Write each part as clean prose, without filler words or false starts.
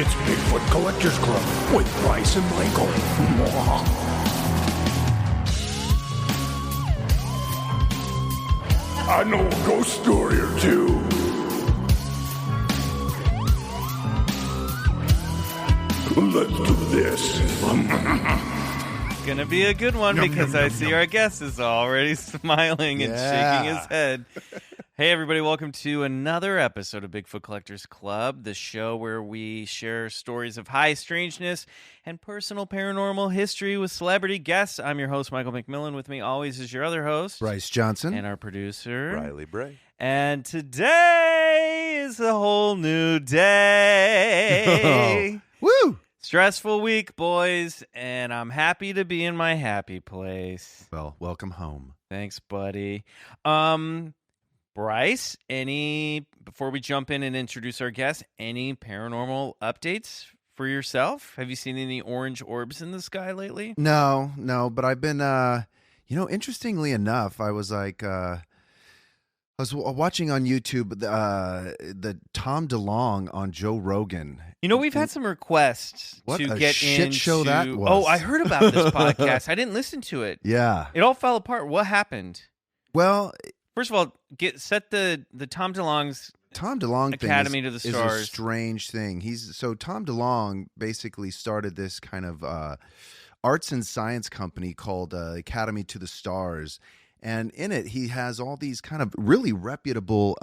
It's Bigfoot Collectors Club with Bryce and Michael. I know a ghost story or two. Let's do this. Gonna be a good one because I see our guest is already smiling and shaking his head. Hey everybody, welcome to another episode of Bigfoot Collectors Club, the show where we share stories of high strangeness and personal paranormal history with celebrity guests. I'm your host, Michael McMillan. With me always is your other host, Bryce Johnson. And our producer, Riley Bray. And today is a whole new day. Woo! Stressful week, boys, and I'm happy to be in my happy place. Well, welcome home. Thanks, buddy. Bryce, before we jump in and introduce our guest, any paranormal updates for yourself? Have you seen any orange orbs in the sky lately? No, but I've been, interestingly enough, I was like, I was watching on YouTube the Tom DeLonge on Joe Rogan. You know, we've had some requests What to a get shit into... show that was. Oh, I heard about this podcast. I didn't listen to it. Yeah. It all fell apart. What happened? Well, first of all, set the Tom DeLonge's Tom DeLonge Academy thing to the is Stars. a strange thing. Tom DeLonge basically started this kind of arts and science company called Academy to the Stars. And in it, he has all these kind of really reputable,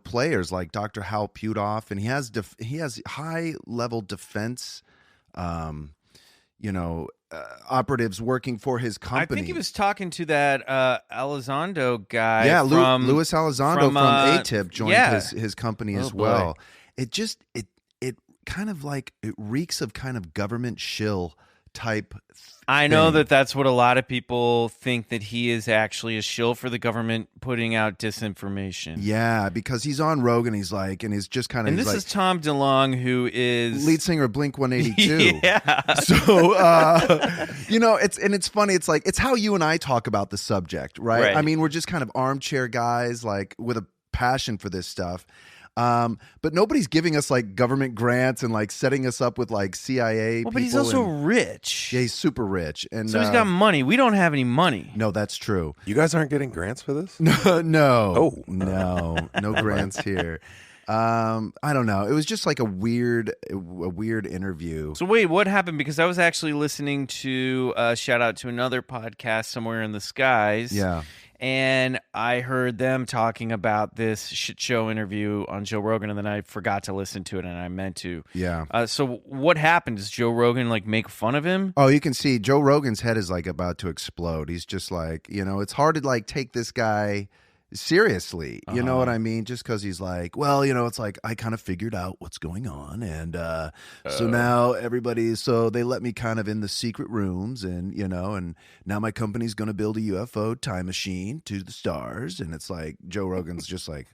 players like Dr. Hal Putoff, and he has high level defense, operatives working for his company. I think he was talking to that Elizondo guy. Yeah, Louis Elizondo from ATIP joined his company as well. Boy. It just it kind of like it reeks of kind of government shill type. I know that's what a lot of people think, that he is actually a shill for the government putting out disinformation. Yeah, because he's on Rogan, he's just kind of... And this is Tom DeLonge, who is... lead singer of Blink-182. Yeah. So, it's funny, it's how you and I talk about the subject, right? I mean, we're just kind of armchair guys, like, with a passion for this stuff. But nobody's giving us like government grants and like setting us up with like CIA people. But he's also rich. Yeah, he's super rich. And so he's got money. We don't have any money. No, that's true. You guys aren't getting grants for this? No. Oh. No grants here. I don't know. It was just like a weird interview. So wait, what happened? Because I was actually listening to shout out to another podcast, Somewhere in the Skies. Yeah. And I heard them talking about this shit show interview on Joe Rogan, and then I forgot to listen to it, and I meant to. Yeah. So what happened? Does Joe Rogan like make fun of him? Oh, you can see Joe Rogan's head is like about to explode. He's just like, it's hard to like take this guy seriously. You know what I mean? Just because he's like, well, it's like I kind of figured out what's going on, and so now they let me kind of in the secret rooms, and and now my company's going to build a UFO time machine to the stars, and it's like Joe Rogan's just like,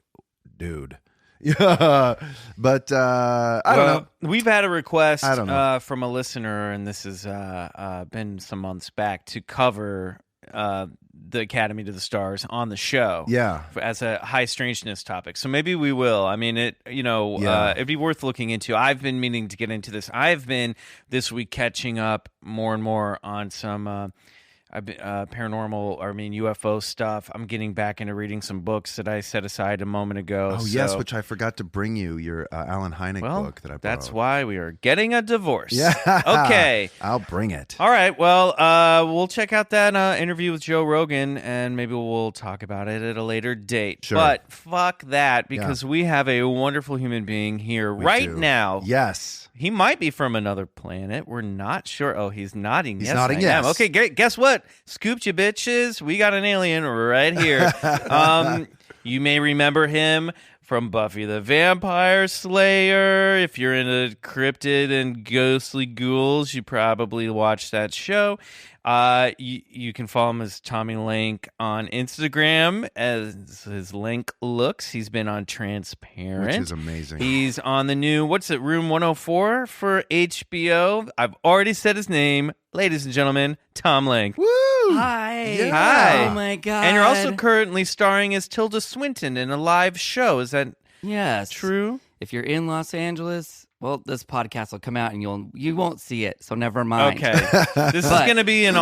dude. Yeah, but I don't know. We've had a request from a listener, and this has been some months back, to cover the Academy to the Stars on the show, as a high strangeness topic. So maybe we will. I mean, it'd be worth looking into. I've been meaning to get into this. I've been this week catching up more and more on some UFO stuff. I'm getting back into reading some books that I set aside a moment ago. Oh, yes, which I forgot to bring you, your Alan Hynek book that I borrowed. That's why we are getting a divorce. Yeah. Okay. I'll bring it. All right. Well, we'll check out that interview with Joe Rogan, and maybe we'll talk about it at a later date. Sure. But fuck that, because we have a wonderful human being here now. Yes. He might be from another planet. We're not sure. Oh, he's nodding. He's yes, nodding, I yes. am. Okay, guess what? Scooped you, bitches. We got an alien right here. You may remember him from Buffy the Vampire Slayer. If you're into cryptid and ghostly ghouls, you probably watched that show. You can follow him as Tommy Lenk on Instagram as his Lenk looks. He's been on Transparent, which is amazing. He's on the new, Room 104 for HBO. I've already said his name. Ladies and gentlemen, Tom Lenk. Woo! Hi. Yeah. Hi. Oh my God. And you're also currently starring as Tilda Swinton in a live show. Is that yes true? If you're in Los Angeles Well, this podcast will come out and you won't see it, so never mind. Okay. This is going to be in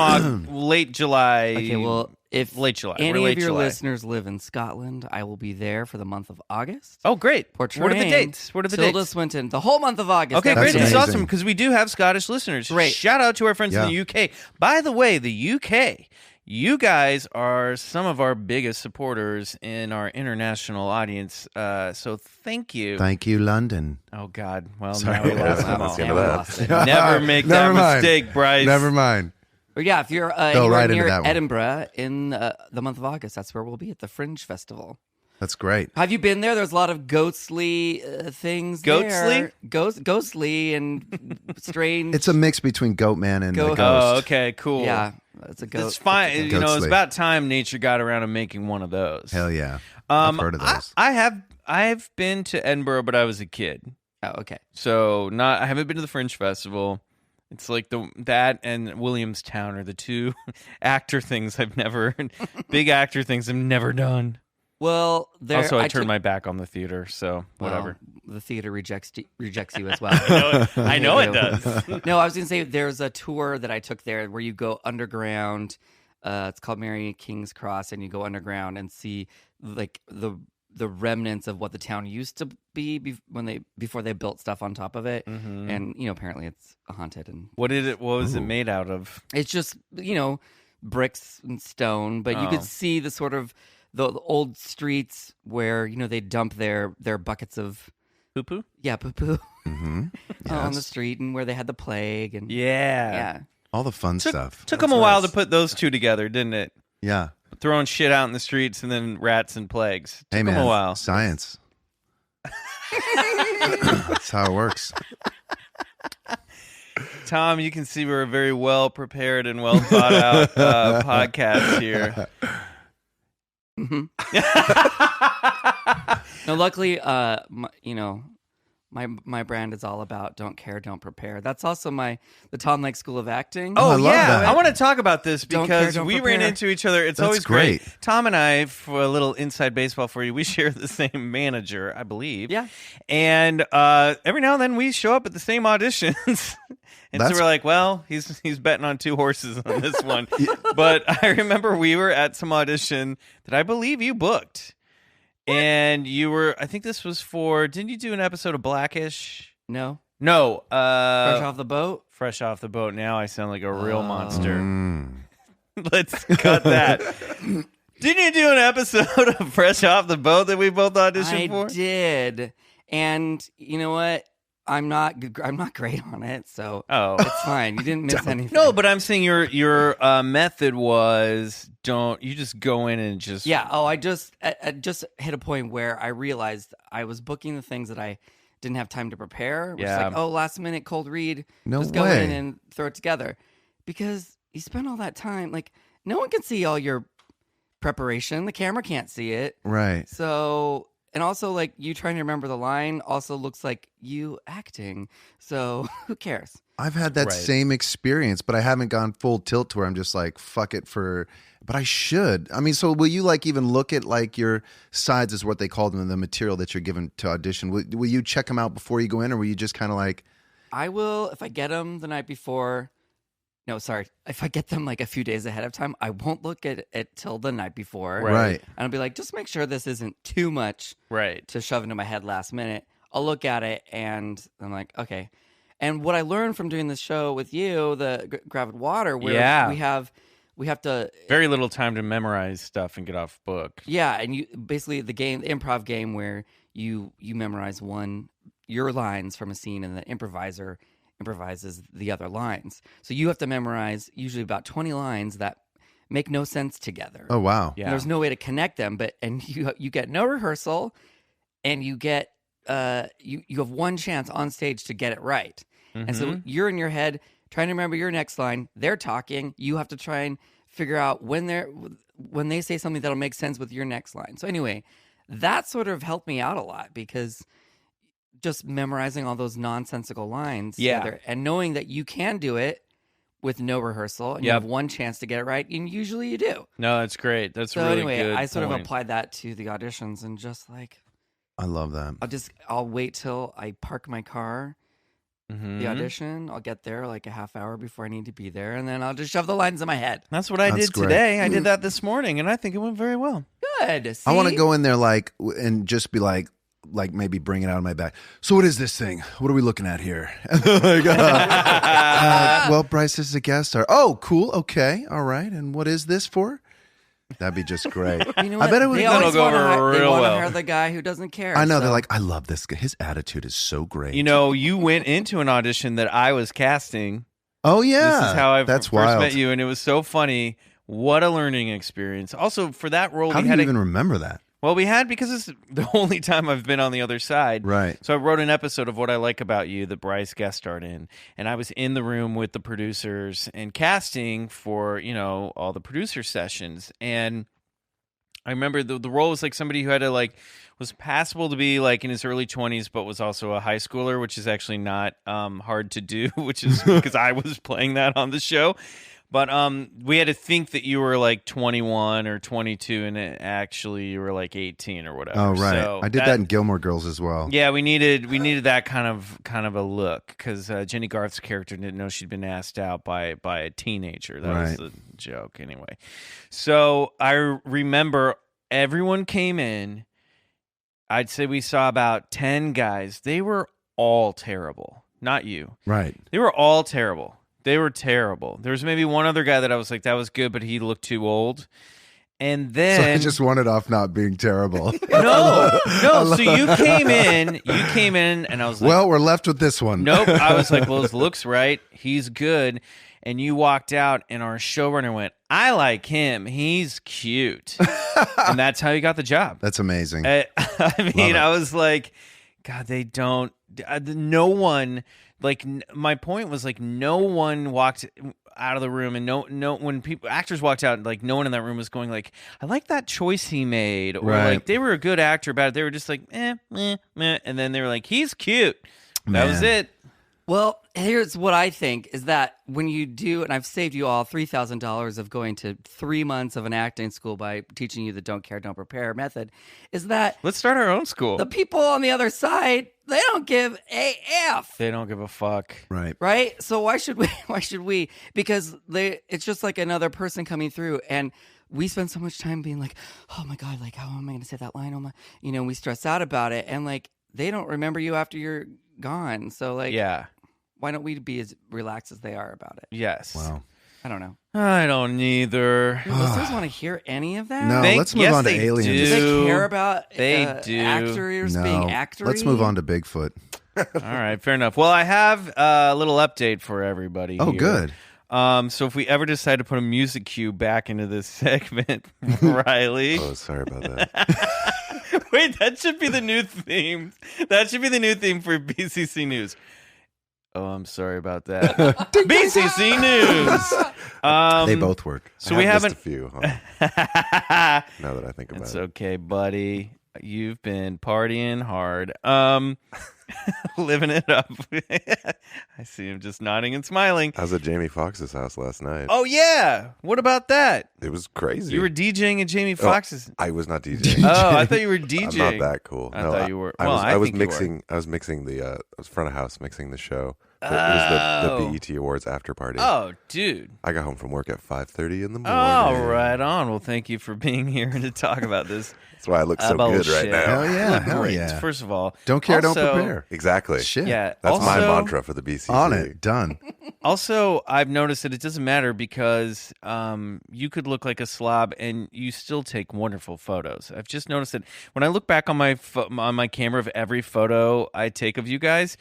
late July. Okay, well, if late July. any late of your July. listeners live in Scotland, I will be there for the month of August. Oh, great. Portraying What are the dates? Tilda dates? Swinton, the whole month of August. Okay, That's great. This is amazing. awesome because we do have Scottish listeners. Great. Shout out to our friends Yeah. in the UK. By the way, the UK, you guys are some of our biggest supporters in our international audience. So thank you. Thank you, London. Oh, God. Well, Sorry. now we lost Yeah, them all. let's get Damn, into we that. lost it. Never make that Never mind. mistake, Bryce. Never mind. But yeah, if you're Go anywhere right into near that one. Edinburgh in the month of August, that's where we'll be at the Fringe Festival. That's great. Have you been there? There's a lot of ghostly things Ghostly? there. Ghostly and strange. It's a mix between Goatman and the Ghost. Oh, Ghost. okay, cool. Yeah, it's a ghost. It's fine. You know, it's Ghostly. about time nature got around to making one of those. Hell yeah. I've heard of those. I've been to Edinburgh, but I was a kid. Oh, okay. So I haven't been to the Fringe Festival. It's like that and Williamstown are the two big actor things I've never done. Well, Also, I turned my back on the theater, so whatever. Well, the theater rejects you as well. I know it does. No, I was going to say there's a tour that I took there where you go underground. It's called Mary King's Cross, and you go underground and see like the remnants of what the town used to be before they built stuff on top of it. Mhm. And apparently it's haunted. And What was it made out of? it's just bricks and stone, but you could see the sort of the old streets where they dump their buckets of Poo poo? poo-poo Mm-hmm. on the street, and where they had the plague and Yeah. All the fun stuff. Took them a while to put those two together, didn't it? Yeah. Throwing shit out in the streets and then rats and plagues. Took Hey, them man. a while. Science. That's how it works. Tom, you can see we're a very well prepared and well thought out podcast here. Mhm. No, luckily, my brand is all about don't care, don't prepare. That's also the Tom Lake School of Acting. I Oh, love yeah. that. I want to talk about this Don't care, because don't we ran prepare. into each other. It's That's always great. great. Tom and I, for a little inside baseball for you, we share the same manager, I believe. Yeah. And every now and then we show up at the same auditions. And so That's- we're like, well, he's betting on two horses on this one. But I remember we were at some audition that I believe you booked. And you were, I think this was didn't you do an episode of Blackish? No, No. fresh off the boat. Fresh off the boat. Now I sound like a real monster. Mm. Let's cut that. Didn't you do an episode of Fresh Off the Boat that we both auditioned for? I did, and you know what? I'm not great on it, so Oh. it's fine. You didn't miss anything. No, but I'm saying your method was you just go in and just yeah. Oh, I just hit a point where I realized I was booking the things that I didn't have time to prepare. It's Yeah. like, oh, last minute cold read. No just go way. in and throw it together, because you spend all that time. Like, no one can see all your preparation. The camera can't see it. Right. So, and also, like, you trying to remember the line also looks like you acting. So, who cares? I've had that Right. same experience, but I haven't gone full tilt to where I'm just like, fuck it but I should. I mean, so will you like even look at like your sides is what they call them, the material that you're given to audition? Will you check them out before you go in, or will you just kind of like, I will, if I get them the night before. No, sorry. If I get them like a few days ahead of time, I won't look at it till the night before. Right. And I'll be like, just make sure this isn't too much right. to shove into my head last minute. I'll look at it and I'm like, okay. And what I learned from doing this show with you, the Gravid Water, where Yeah. we have to, Very little time to memorize stuff and get off book. yeah. And you basically the improv game where you memorize your lines from a scene, and the improviser improvises the other lines. So you have to memorize usually about 20 lines that make no sense together. oh wow, Yeah. And there's no way to connect them, and you get no rehearsal, and you get you have one chance on stage to get it right. And so Mhm. you're in your head trying to remember your next line. They're talking. You have to try and figure out when they say something that'll make sense with your next line. So anyway, that sort of helped me out a lot, because just memorizing all those nonsensical lines Yeah. together and knowing that you can do it with no rehearsal, and you Yep. have one chance to get it right, and usually you do. No, that's great. That's So really anyway, good. I sort of point. applied that to the auditions, and just like I love that. I'll wait till I park my car the audition. I'll get there like a half hour before I need to be there, and then I'll just shove the lines in my head. That's what I That's did great. today. I did that this morning, and I think it went very well. Good. I want to See? go in there and just be like maybe bring it out of my bag. So what is this thing? What are we looking at here? Like, well, Bryce is a guest star. Oh, cool. Okay. All right. And what is this for? That'd be just great. You know I what? bet it would. They always That'll go wanna over hi- they real wanna well. hire the guy who doesn't care. I know. so- They're like, I love this guy. His attitude is so great. You know, you went into an audition that I was casting. Oh yeah. This is how I That's first wild. met you, and it was so funny. What a learning experience. Also, for that role, How we do you had even remember that? because it's the only time I've been on the other side. Right. So I wrote an episode of What I Like About You that Bryce guest starred in, and I was in the room with the producers and casting for, all the producer sessions. And I remember the role was like somebody who had to was passable to be like in his early 20s, but was also a high schooler, which is actually not hard to do, which is because I was playing that on the show. But we had to think that you were like 21 or 22, and actually you were like 18 or whatever. Oh right. So I did that in Gilmore Girls as well. Yeah, we needed that kind of a look because Jenny Garth's character didn't know she'd been asked out by a teenager. That was Right. the joke anyway. So I remember everyone came in. I'd say we saw about 10 guys. They were all terrible. Not you. Right. They were all terrible. They were terrible. There was maybe one other guy that I was like, that was good, but he looked too old. And So I then just wanted off not being terrible. no. So you came in, and I was like, Well, we're left with this one. nope. I was like, well, his looks right. He's good. And you walked out, and our showrunner went, I like him. He's cute. And that's how you got the job. That's amazing. I mean, it. I was like, God, they don't. No one. My point was no one walked out of the room, and no when actors walked out, no one in that room was going I like that choice he made, or Right. they were a good actor about it. They were just meh, and then they were like, he's cute. That was Man. it. Well, here's what I think is that when you do, and I've saved you all $3,000 of going to 3 months of an acting school by teaching you the don't care, don't prepare method, is that Let's start our own school. the people on the other side, they don't give a F. They don't give a fuck. Right. Right? So why should we? Why should we? Because it's just like another person coming through, and we spend so much time being like, oh my God, how am I going to say that line? Oh my, we stress out about it, and they don't remember you after you're gone. So Yeah. why don't we be as relaxed as they are about it? Yes. Wow. I don't know. I don't either. Do listeners want to hear any of that? No, let's move yes, on to they aliens. Do they do. care about They do. actors No. being actory? Let's move on to Bigfoot. All right, fair enough. Well, I have a little update for everybody. Oh, here. good. So if we ever decide to put a music cue back into this segment, Riley. Oh, sorry about that. Wait, that should be the new theme. That should be the new theme for BCC News. Oh, I'm sorry about that. BCC News. They both work. So I we have haven't. missed a few. Huh? Now that I think about It's it. okay, buddy. You've been partying hard. Living it up. I see him just nodding and smiling. I was at Jamie Foxx's house last night. Oh yeah. What about that? It was crazy. You were DJing at Jamie Foxx's. I was not DJing. Oh, I thought you were DJing. I'm not that cool. I No, thought you were. I Well, was, I I was think you were. mixing. I was mixing the. I was front of house mixing the show. It Oh. was the BET Awards after party. Oh, dude. I got home from work at 5:30 in the morning. Oh, right on. Well, thank you for being here to talk about this. That's why I look so good bullshit. right now. Hell yeah. Look Hell great. yeah. First of all, Don't care, don't also- prepare. Exactly. Shit. Yeah. That's my also- mantra for the BCC. On it. Done. Also, I've noticed that it doesn't matter because you could look like a slob and you still take wonderful photos. I've just noticed that when I look back on my camera of every photo I take of you guys.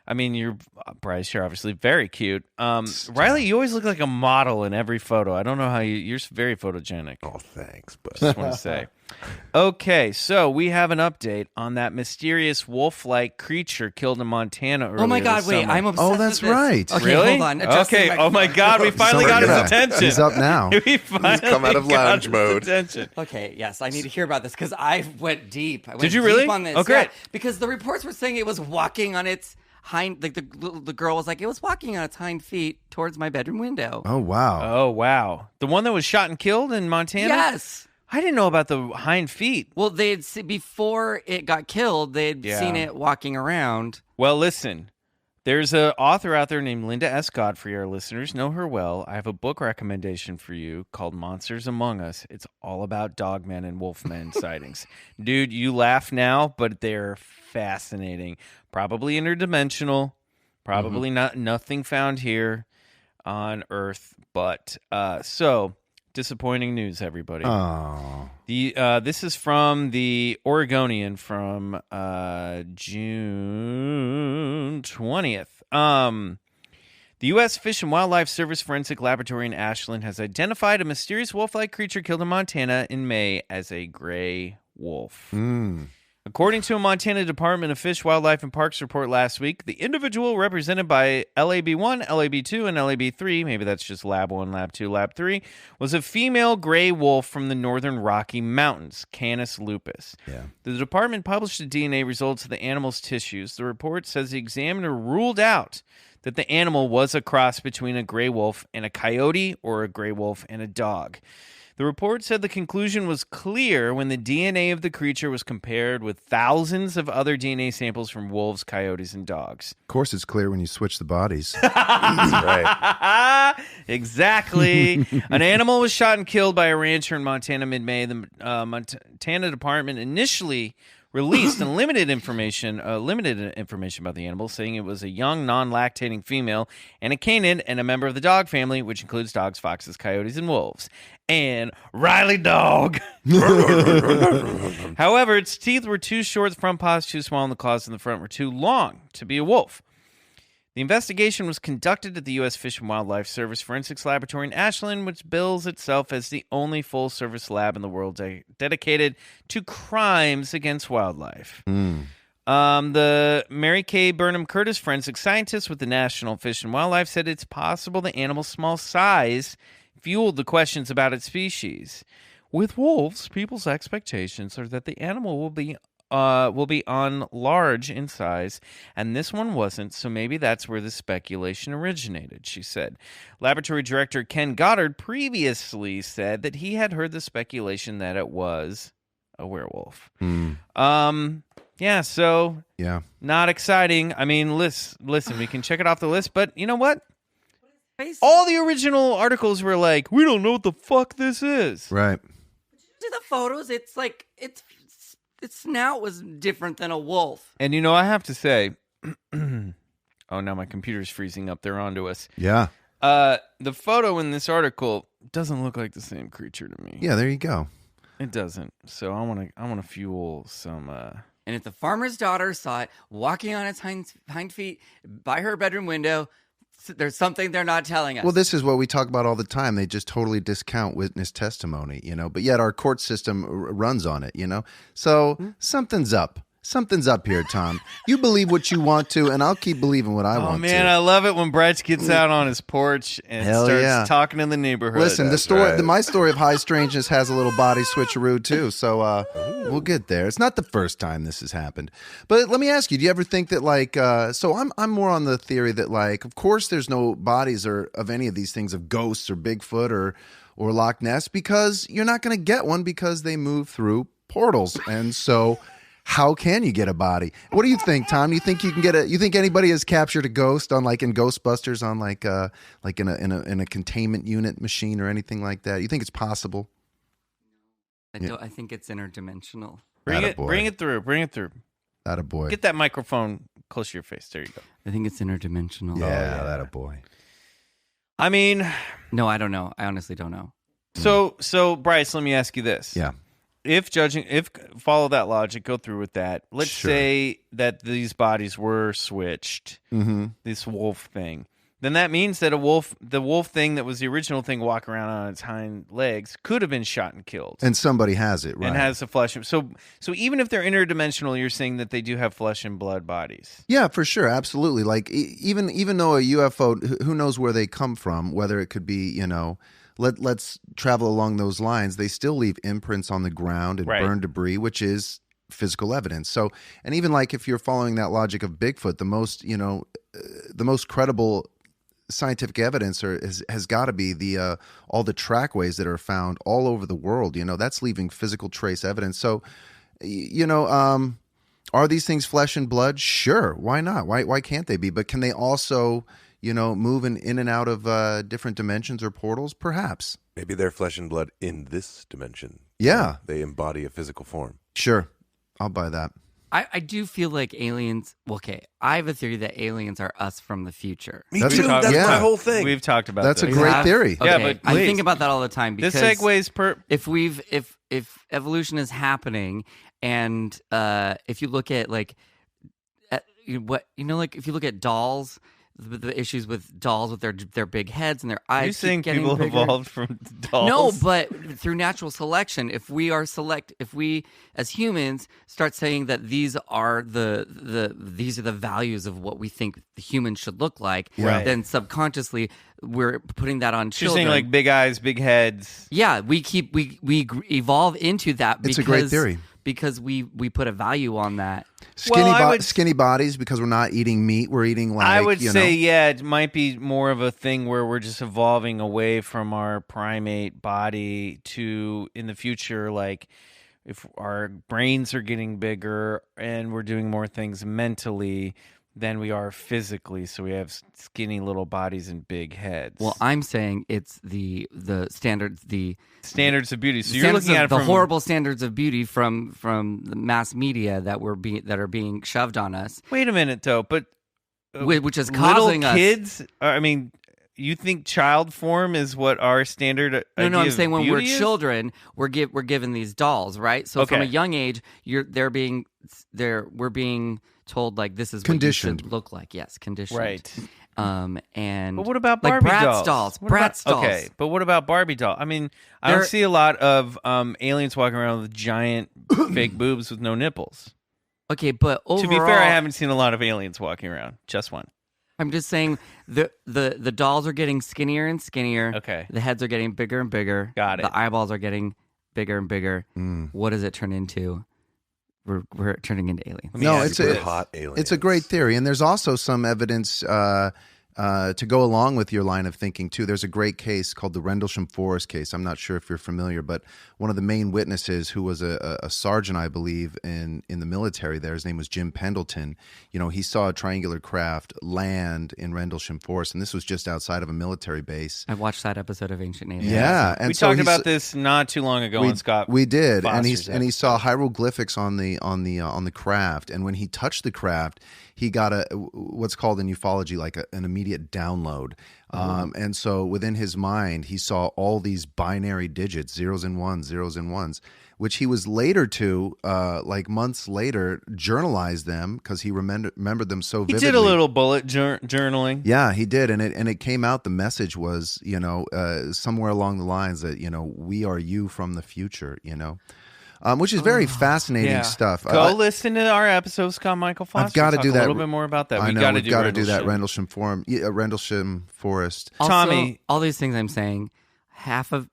I mean, you're Bryce. You're obviously very cute. Riley, you always look like a model in every photo. I don't know how you're very photogenic. Oh, thanks. But Just want to say. Okay, so we have an update on that mysterious wolf-like creature killed in Montana earlier Oh my God! this Wait, summer. I'm obsessed. Oh, with that's this. right. Okay, Really? hold on. Adjusting Okay. my Oh my God, we finally So, got his yeah, attention. He's up now. We finally come out of got lounge his mode. attention. Okay, yes, I need to hear about this because I went deep. I went Did you deep really? on this. Oh, great. Yeah, because the reports were saying it was walking on its hind. Like the girl was like, it was walking on its hind feet towards my bedroom window. Oh, wow. Oh wow, the one that was shot and killed in Montana. Yes. I didn't know about the hind feet. Well, they'd before it got killed, they'd Yeah. seen it walking around. Well, listen, There's an author out there named Linda S. Godfrey. Our listeners know her well. I have a book recommendation for you called Monsters Among Us. It's all about dogmen and wolfmen sightings. Dude, you laugh now, but they're fascinating. Probably interdimensional. Probably nothing found here on Earth. But so disappointing news, everybody. Oh. This is from the Oregonian from June 20th. The U.S. Fish and Wildlife Service Forensic Laboratory in Ashland has identified a mysterious wolf-like creature killed in Montana in May as a gray wolf. According to a Montana Department of Fish, Wildlife, and Parks report last week, the individual represented by LAB1, LAB2, and LAB3, maybe that's just Lab 1, Lab 2, Lab 3, was a female gray wolf from the northern Rocky Mountains, Canis lupus. Yeah. The department published the DNA results of the animal's tissues. The report says the examiner ruled out that the animal was a cross between a gray wolf and a coyote or a gray wolf and a dog. The report said the conclusion was clear when the DNA of the creature was compared with thousands of other DNA samples from wolves, coyotes, and dogs. Of course, it's clear when you switch the bodies. That's right. Exactly. An animal was shot and killed by a rancher in Montana mid-May. The Montana Department initially released limited information about the animal, saying it was a young, non-lactating female and a canid and a member of the dog family, which includes dogs, foxes, coyotes, and wolves. And Riley dog. However, its teeth were too short, the front paws too small, and the claws in the front were too long to be a wolf. The investigation was conducted at the U.S. Fish and Wildlife Service Forensics Laboratory in Ashland, which bills itself as the only full-service lab in the world dedicated to crimes against wildlife. The Mary Kay Burnham Curtis, forensic scientist with the National Fish and Wildlife, said it's possible the animal's small size fueled the questions about its species. With wolves, people's expectations are that the animal will be on large in size, and this one wasn't, so maybe that's where the speculation originated, she said. Laboratory director Ken Goddard previously said that he had heard the speculation that it was a werewolf. Yeah, so not exciting. I mean, listen, we can check it off the list, but you know what? All the original articles were like, we don't know what the fuck this is. Right. See the photos? It's like its snout was different than a wolf. And you know, I have to say, oh, now my computer's freezing up. They're onto us. Yeah. The photo in this article doesn't look like the same creature to me. Yeah, there you go. It doesn't. So I want to fuel some. And if the farmer's daughter saw it walking on its hind feet by her bedroom window, there's something they're not telling us. Well, this is what we talk about all the time. They just totally discount witness testimony, but yet our court system runs on it, So something's up. Something's up here, Tom. You believe what you want to, and I'll keep believing what I want to. Oh, man, I love it when Bryce gets out on his porch and starts talking in the neighborhood. Listen, my story of high strangeness has a little body switcheroo, too, so we'll get there. It's not the first time this has happened. But let me ask you, do you ever think that, so I'm more on the theory that, of course there's no bodies or of any of these things, of ghosts or Bigfoot or Loch Ness, because you're not going to get one because they move through portals, and so... How can you get a body? What do you think, Tom? You think you can get you think anybody has captured a ghost on in Ghostbusters on in a containment unit machine or anything like that? You think it's possible? I think it's interdimensional. Bring it through. That a boy. Get that microphone close to your face. There you go. I think it's interdimensional. Yeah, that a boy. I mean, no, I don't know. I honestly don't know. So Bryce, let me ask you this. Yeah. If follow that logic, go through with that. Let's say that these bodies were switched, this wolf thing. Then that means that the wolf thing that was the original thing walking around on its hind legs could have been shot and killed. And somebody has it, right? And has the flesh. So even if they're interdimensional, you're saying that they do have flesh and blood bodies. Yeah, for sure. Absolutely. Even though a UFO, who knows where they come from, whether it could be, Let's travel along those lines. They still leave imprints on the ground and burn debris, which is physical evidence. So, and even if you're following that logic of Bigfoot, the most credible scientific evidence has got to be all the trackways that are found all over the world. That's leaving physical trace evidence. So, are Are these things flesh and blood? Sure. Why not? Why can't they be? But can they also, move in and out of different dimensions or portals? Perhaps. Maybe they're flesh and blood in this dimension. Yeah. They embody a physical form. Sure. I'll buy that. I do feel like aliens. Okay, I have a theory that aliens are us from the future. Me That's too. a- That's yeah. my whole thing. We've talked about That's a this. great have- theory. Yeah, Okay, but I please. think about that all the time because This segues if evolution is happening, and if you look at like if you look at dolls, the issues with dolls with their big heads and their eyes. You keep saying getting people bigger. evolved from dolls? No, but through natural selection, if we as humans start saying that these are the values of what we think the humans should look like, Right. then subconsciously we're putting that on So you're children. saying like big eyes, big heads. Yeah, we evolve into that. It's a great theory. because we put a value on that. Skinny bodies because we're not eating meat. We're eating like I would say, yeah, it might be more of a thing where we're just evolving away from our primate body to, in the future, like if our brains are getting bigger and we're doing more things mentally than we are physically. So we have skinny little bodies and big heads. Well, I'm saying it's the standards, the standards of beauty. So you're standards looking of at it the from horrible standards of beauty from the mass media that are being shoved on us, Wait a minute, though, but which is causing little us. kids. I mean, you think child form is what our standard? No, idea I'm of saying when we're beauty is? children, we're given these dolls, right? So from a Okay. young age, we're being told like this is Conditioned. what you should look like. Yes, conditioned. Right. And But what about like Barbie Bratz dolls? What Bratz about- dolls. Okay, but what about Barbie doll? I mean, I don't They're- see a lot of aliens walking around with giant fake boobs with no nipples. Okay, but overall, To be fair, I haven't seen a lot of aliens walking around. Just one. I'm just saying the dolls are getting skinnier and skinnier. Okay. The heads are getting bigger and bigger. Got it. The eyeballs are getting bigger and bigger. What does it turn into? We're turning into aliens. Let me No, ask it's you a this. hot aliens. It's a great theory, and there's also some evidence to go along with your line of thinking too. There's a great case called the Rendlesham Forest case. I'm not sure if you're familiar, but one of the main witnesses, who was a sergeant, I believe, in the military there, his name was Jim Pendleton. He saw a triangular craft land in Rendlesham Forest, and this was just outside of a military base. I watched that episode of Ancient Aliens. Yeah, and We so talked he's- about this not too long ago on Scott. we did, and Foster's he saw hieroglyphics on the craft, and when he touched the craft, he got what's called in ufology like an immediate download. And so within his mind, he saw all these binary digits, zeros and ones, which he was later like months later, journalized them because he remembered them so He vividly. did a little bullet journaling. Yeah, he did, and it came out. The message was, somewhere along the lines that we are you from the future, which is very fascinating stuff. Go listen to our episode, Scott Michael Foster. I've got to Talk do that. a little bit more about that. I know, got to we've do got to do that Rendlesham. Rendlesham Forest. Also, Tommy. all these things I'm saying, half of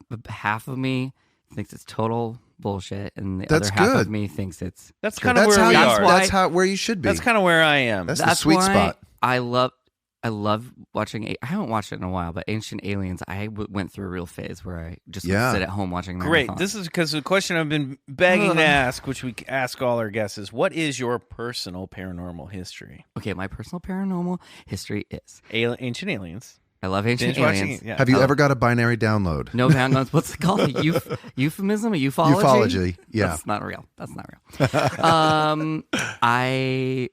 me thinks it's total bullshit, and the That's other half good. of me thinks it's. That's kind of That's where how we you, are. why- that's where you should be. That's kind of where I am. That's the sweet why spot. I love watching. I haven't watched it in a while, but Ancient Aliens. I went through a real phase where I just would sit at home watching. Great. marathons. This is because the question I've been begging to ask, which we ask all our guests, is what is your personal paranormal history? Okay, my personal paranormal history is Ancient Aliens. I love Ancient Binge watching Aliens. it, yeah. Have you ever got a binary download? No downloads. What's it called? Euphemism? A ufology? Ufology, yeah. That's not real. I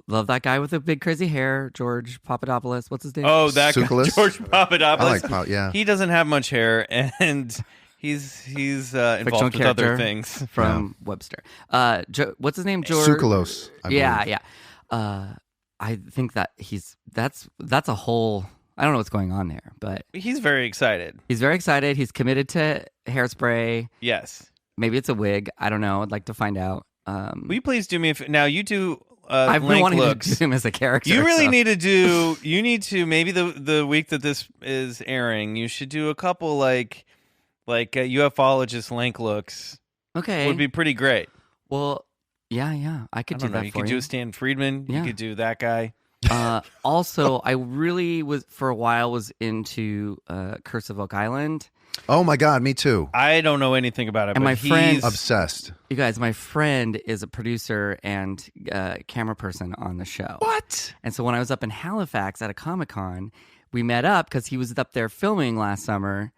love that guy with the big crazy hair, George Papadopoulos. What's his name? Oh, that guy, Sukulis? George Papadopoulos. I like, yeah. He doesn't have much hair, and he's involved with Fictional other character things. from Webster. What's his name? George. Sukulos. I believe. Yeah. I think that that's a whole. I don't know what's going on there, but He's very excited. he's very excited. He's committed to hairspray. Yes. Maybe it's a wig. I don't know. I'd like to find out. Will you please do me a now you do I've been Lenk wanting looks. to do him as a character. You really so- need to do. You need to maybe the week that this is airing, you should do a couple like ufologist Lenk looks. Okay. Would be pretty great. Well, yeah. I could I do don't know. that You for could you. do a Stan Friedman. Yeah. You could do that guy. Also, I really was for a while was into Curse of Oak Island. Oh my God, me too. I don't know anything about it, And but my friend- he's Obsessed. You guys, my friend is a producer and camera person on the show. what? And so when I was up in Halifax at a Comic-Con, we met up because he was up there filming last summer.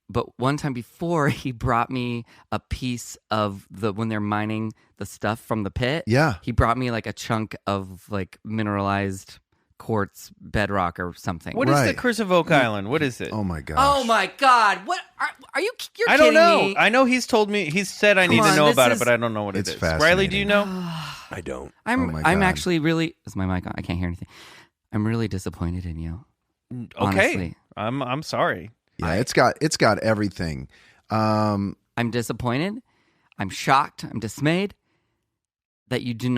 But one time before, he brought me a piece of when they're mining the stuff from the pit. Yeah. He brought me like a chunk of like mineralized quartz bedrock or something. What is the Right. Curse of Oak Island? What is it? Oh my gosh. Oh my God! What are you? You're I don't kidding know. me. I know he's told me. He said I need Come to on, know this about is- it, but I don't know what It's it is. Riley, do you know? I don't. I'm Oh my I'm God. actually really. Is my mic on? I can't hear anything. I'm really disappointed in you. Okay, Honestly. I'm sorry. Yeah, it's got everything. I'm disappointed. I'm shocked. I'm dismayed that you're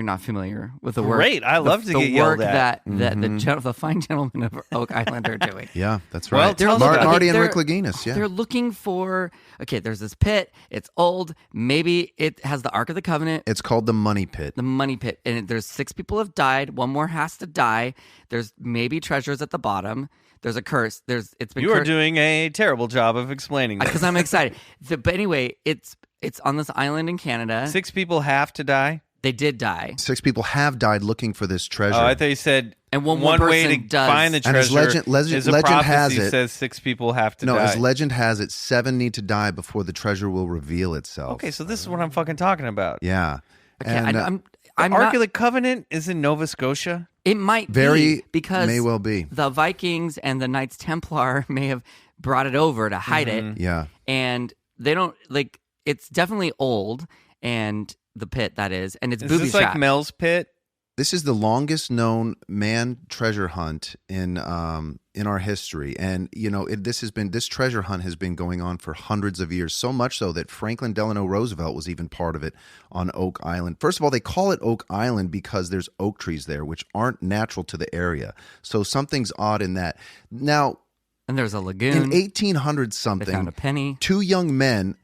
not familiar with the work. Great. I love to the get yelled work at. that the fine gentlemen of Oak Island are doing. Yeah, that's Well, right. tell us Mar- about it. Marty and They're- Rick Laginas. Yeah. They're looking for. Okay, there's this pit. It's old. Maybe it has the Ark of the Covenant. It's called the Money Pit. The money pit, and there's 6 people have died. One more has to die. There's maybe treasures at the bottom. There's a curse. It's been You are doing a terrible job of explaining this. because I'm excited. But anyway, it's on this island in Canada. 6 people have to die. They did die, 6 people have died looking for this treasure. Oh, I thought you said and one way person to does. find the And as treasure legend is a has prophecy it- says 6 people have to no, die. as legend has it, 7 need to die before the treasure will reveal itself. Okay, so this is what I'm fucking talking about. Yeah. Okay, And, I'm Ark not. of the Covenant is in Nova Scotia. It might very be because may well be. the Vikings and the Knights Templar may have brought it over to hide it, Yeah. and they don't like. It's definitely old, and the pit that is, and it's Is booby this like trapped. Mel's Pit? This is the longest known man treasure hunt in our history, and this treasure hunt has been going on for hundreds of years. So much so that Franklin Delano Roosevelt was even part of it on Oak Island. First of all, they call it Oak Island because there's oak trees there, which aren't natural to the area. So something's odd in that. Now, and there's a in lagoon. 1800 They something, found a penny. two young men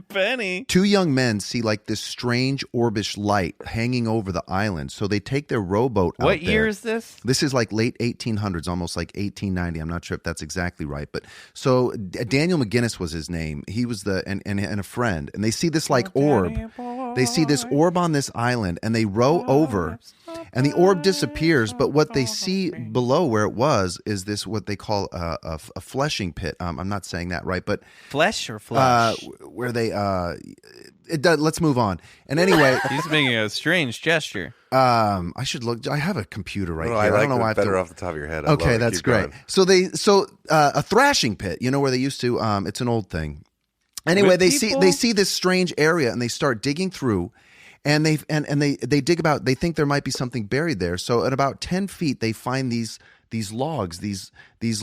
Penny. see like this strange orbish light hanging over the island. So they take their rowboat out What there. year is this? This is like late 1800s, almost like 1890. I'm not sure if that's exactly right, but so Daniel McGinnis was his name. He was and a friend, and they see this like orb. They see this orb on this island, and they row over, and the orb disappears. But what they see below where it was is this what they call a fleshing pit. I'm not saying that right, but Flesh or flesh? where they it does. Let's move on. And anyway, He's making a strange gesture. I should look. I have a computer right No, here. I like don't know why I it have better to. off the top of your head. I love Okay, it. that's Keep great. going. So a thrashing pit, where they used to. It's an old thing. Anyway, With they people? see this strange area and they start digging through, and they dig about. They think there might be something buried there. So at about 10 feet, they find these logs, these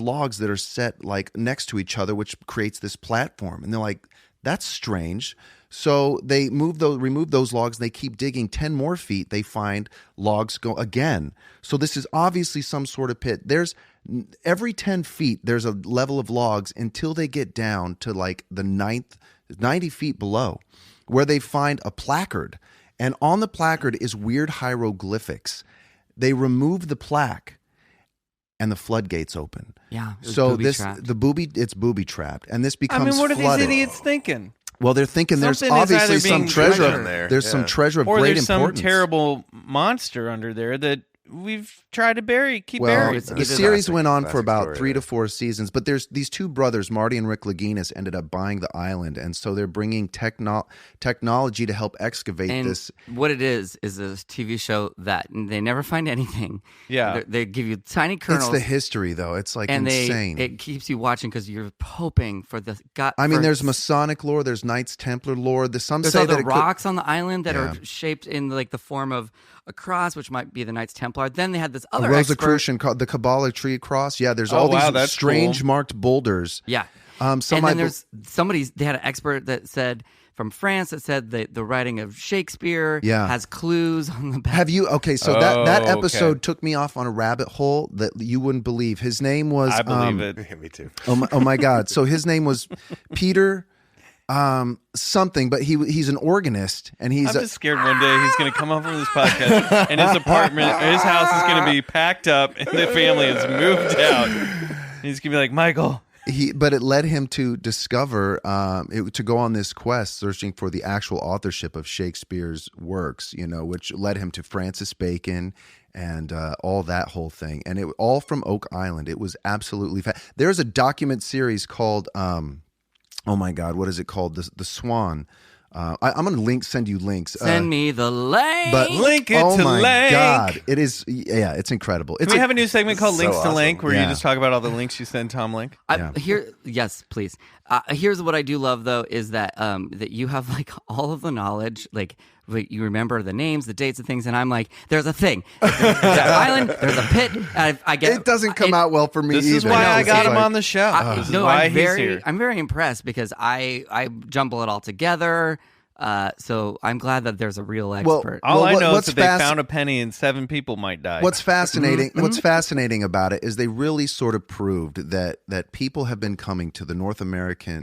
logs that are set like next to each other, which creates this platform. And they're like, that's strange. So they remove those logs. And they keep digging 10 more feet. They find logs go again. So this is obviously some sort of pit. There's every 10 feet, there's a level of logs until they get down to like the 90 feet below, where they find a placard. And on the placard is weird hieroglyphics. They remove the plaque, and the floodgates open. Yeah. it was So booby-trapped. it's booby trapped, and this I becomes mean, what are flooded. these idiots thinking? Well, they're thinking there's Something is obviously either some being treasure treasure in there. There's Yeah. some treasure of Or great there's some importance. terrible monster under there that we've tried to keep Well, buried. it's the either series classic- went on for classic about story, 3 yeah. to 4 seasons, but there's these two brothers, Marty and Rick Laginas, ended up buying the island, and so they're bringing technology to help excavate and this. what it is a TV show that they never find anything. Yeah. They give you tiny kernels. It's the history, though. It's like and insane. it keeps you watching because you're hoping for the gut. I mean, for- there's Masonic lore, there's Knights Templar lore. Some There's say other that it could, rocks on the island that Yeah. are shaped in like the form of a cross, which might be the Knights Templar. Then they had this a other expert. Rosicrucian, the Kabbalah tree cross. Yeah, there's Oh, all wow, these that's strange cool. marked boulders. Yeah. Some and might then there's they had an expert that said from France that said that the writing of Shakespeare Yeah. has clues on the back. Have you? Okay, so Oh, that okay. episode took me off on a rabbit hole that you wouldn't believe. His name was I believe it. Yeah, me too. Oh my God! So his name was Peter something, but he's an organist, and he's I'm just scared one day he's going to come home from this podcast and his apartment, his house is going to be packed up and the family has moved out. He's gonna be like, Michael. But it led him to discover, to go on this quest searching for the actual authorship of Shakespeare's works, which led him to Francis Bacon and all that whole thing. And it all from Oak Island. It was absolutely There's a document series called, oh my God, what is it called? The Swan. I'm going to send you links. Send me the link. But Link it oh to my Lenk. God, it is. Yeah, it's incredible. Can we have a new segment called so Links to awesome. Lenk, where you Yeah. just talk about all the links you send Tom Link? Yes, please. Here's what I do love though is that that you have like all of the knowledge, like you remember the names, the dates, and things, and I'm like, there's a thing, there's an island, there's a pit. And I get It doesn't come out well for me This either. is why I It's got him like- on the show. This is No, why I'm he's here. I'm very impressed because I jumble it all together. So I'm glad that there's a real expert. All I know is what's that they found a penny and 7 people might die. What's fascinating? What's fascinating about it is they really sort of proved that people have been coming to the North America,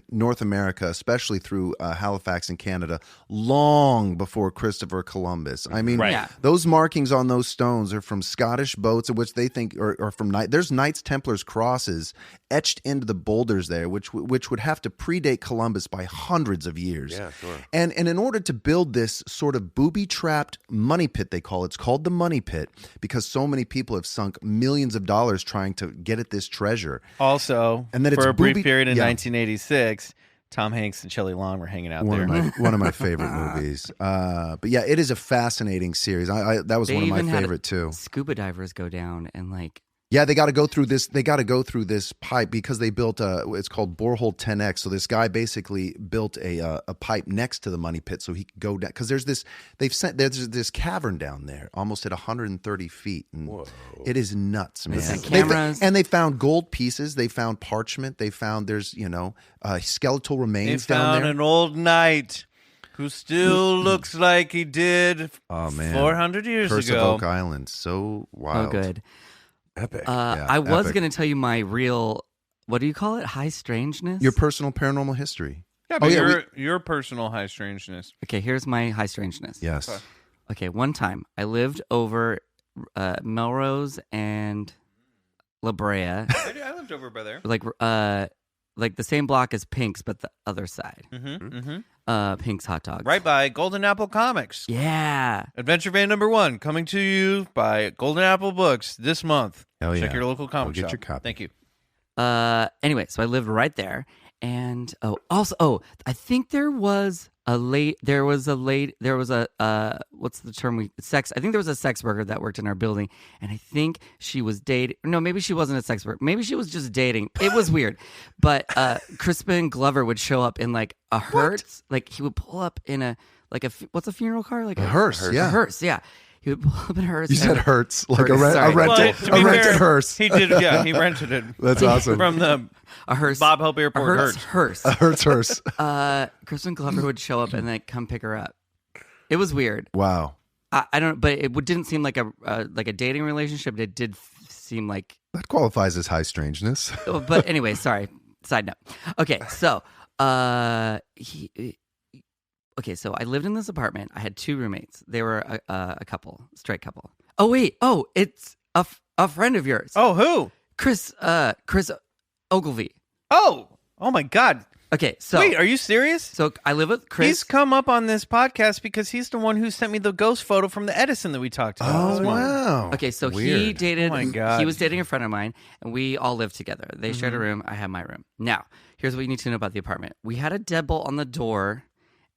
especially through Halifax and Canada, long before Christopher Columbus. I mean, Right. Yeah. those markings on those stones are from Scottish boats, which they think are from There's Knights Templars crosses etched into the boulders there, which would have to predate Columbus by hundreds of years. Yeah, sure. And in order to build this sort of booby-trapped money pit, it's called the money pit because so many people have sunk millions of dollars trying to get at this treasure. Also, And then for it's a brief booby- period in yeah. 1986, Tom Hanks and Shelley Long were hanging out there. One of my favorite movies. But yeah, it is a fascinating series. That was They one of my even had favorite too. Scuba divers go down and like. Yeah, they got to go through this. They got to go through this pipe because they built it's called borehole 10X. So this guy basically built a pipe next to the money pit so he could go down. Because there's this cavern down there, almost at 130 feet, and it is nuts, man. got cameras. They found gold pieces. They found parchment. They found skeletal They remains down found there. an old knight who still looks like he did Oh man, 400 years Curse ago. of Oak Island, so wild. Oh, good. Epic. I was epic. going to tell you my real, what do you call it? High strangeness? Your personal paranormal history. Yeah, but Oh, yeah, your personal high strangeness. Okay, here's my high strangeness. Yes. Okay, one time I lived over Melrose and La Brea, I lived over by there. like the same block as Pink's, but the other side. Pink's Hot Dogs. Right by Golden Apple Comics. Yeah. Adventure Van #1 coming to you by Golden Apple Books this month. Hell Check yeah. your local comic Go get shop. your copy. Thank you. Anyway, so I lived right there, and I think there was a what's the term sex? I think there was a sex worker that worked in our building, and I think she was dating. No, maybe she wasn't a sex worker. Maybe she was just dating. It was weird, but Crispin Glover would show up in like a Hertz. Like he would pull up in what's a funeral car? Like A hearse, yeah. a hearse, yeah. He would pull up in a hearse. You said Hertz, like a Hertz, sorry. rented, to be a rented fair, hearse. He did, yeah. He rented it. That's awesome. From the A hearse. Bob Hope Airport a Hertz. Hertz. Hearse. A hearse. Crispin Glover would show up and then come pick her up. It was weird. Wow. I don't, but it didn't seem like a dating relationship. It did seem like. That qualifies as high strangeness. But anyway, sorry. Side note. Okay, so so I lived in this apartment. I had 2 roommates. They were a couple, straight couple. Oh wait, it's a friend of yours. Oh, who? Chris Ogilvy. Oh my God. Okay, so Wait, are you serious? So I live with Chris. He's come up on this podcast because he's the one who sent me the ghost photo from the Edison that we talked about. Oh, wow. Okay, so he Weird. dated. Oh my God. He was dating a friend of mine, and we all lived together. They shared a room. I had my room. Now, here's what you need to know about the apartment. We had a deadbolt on the door,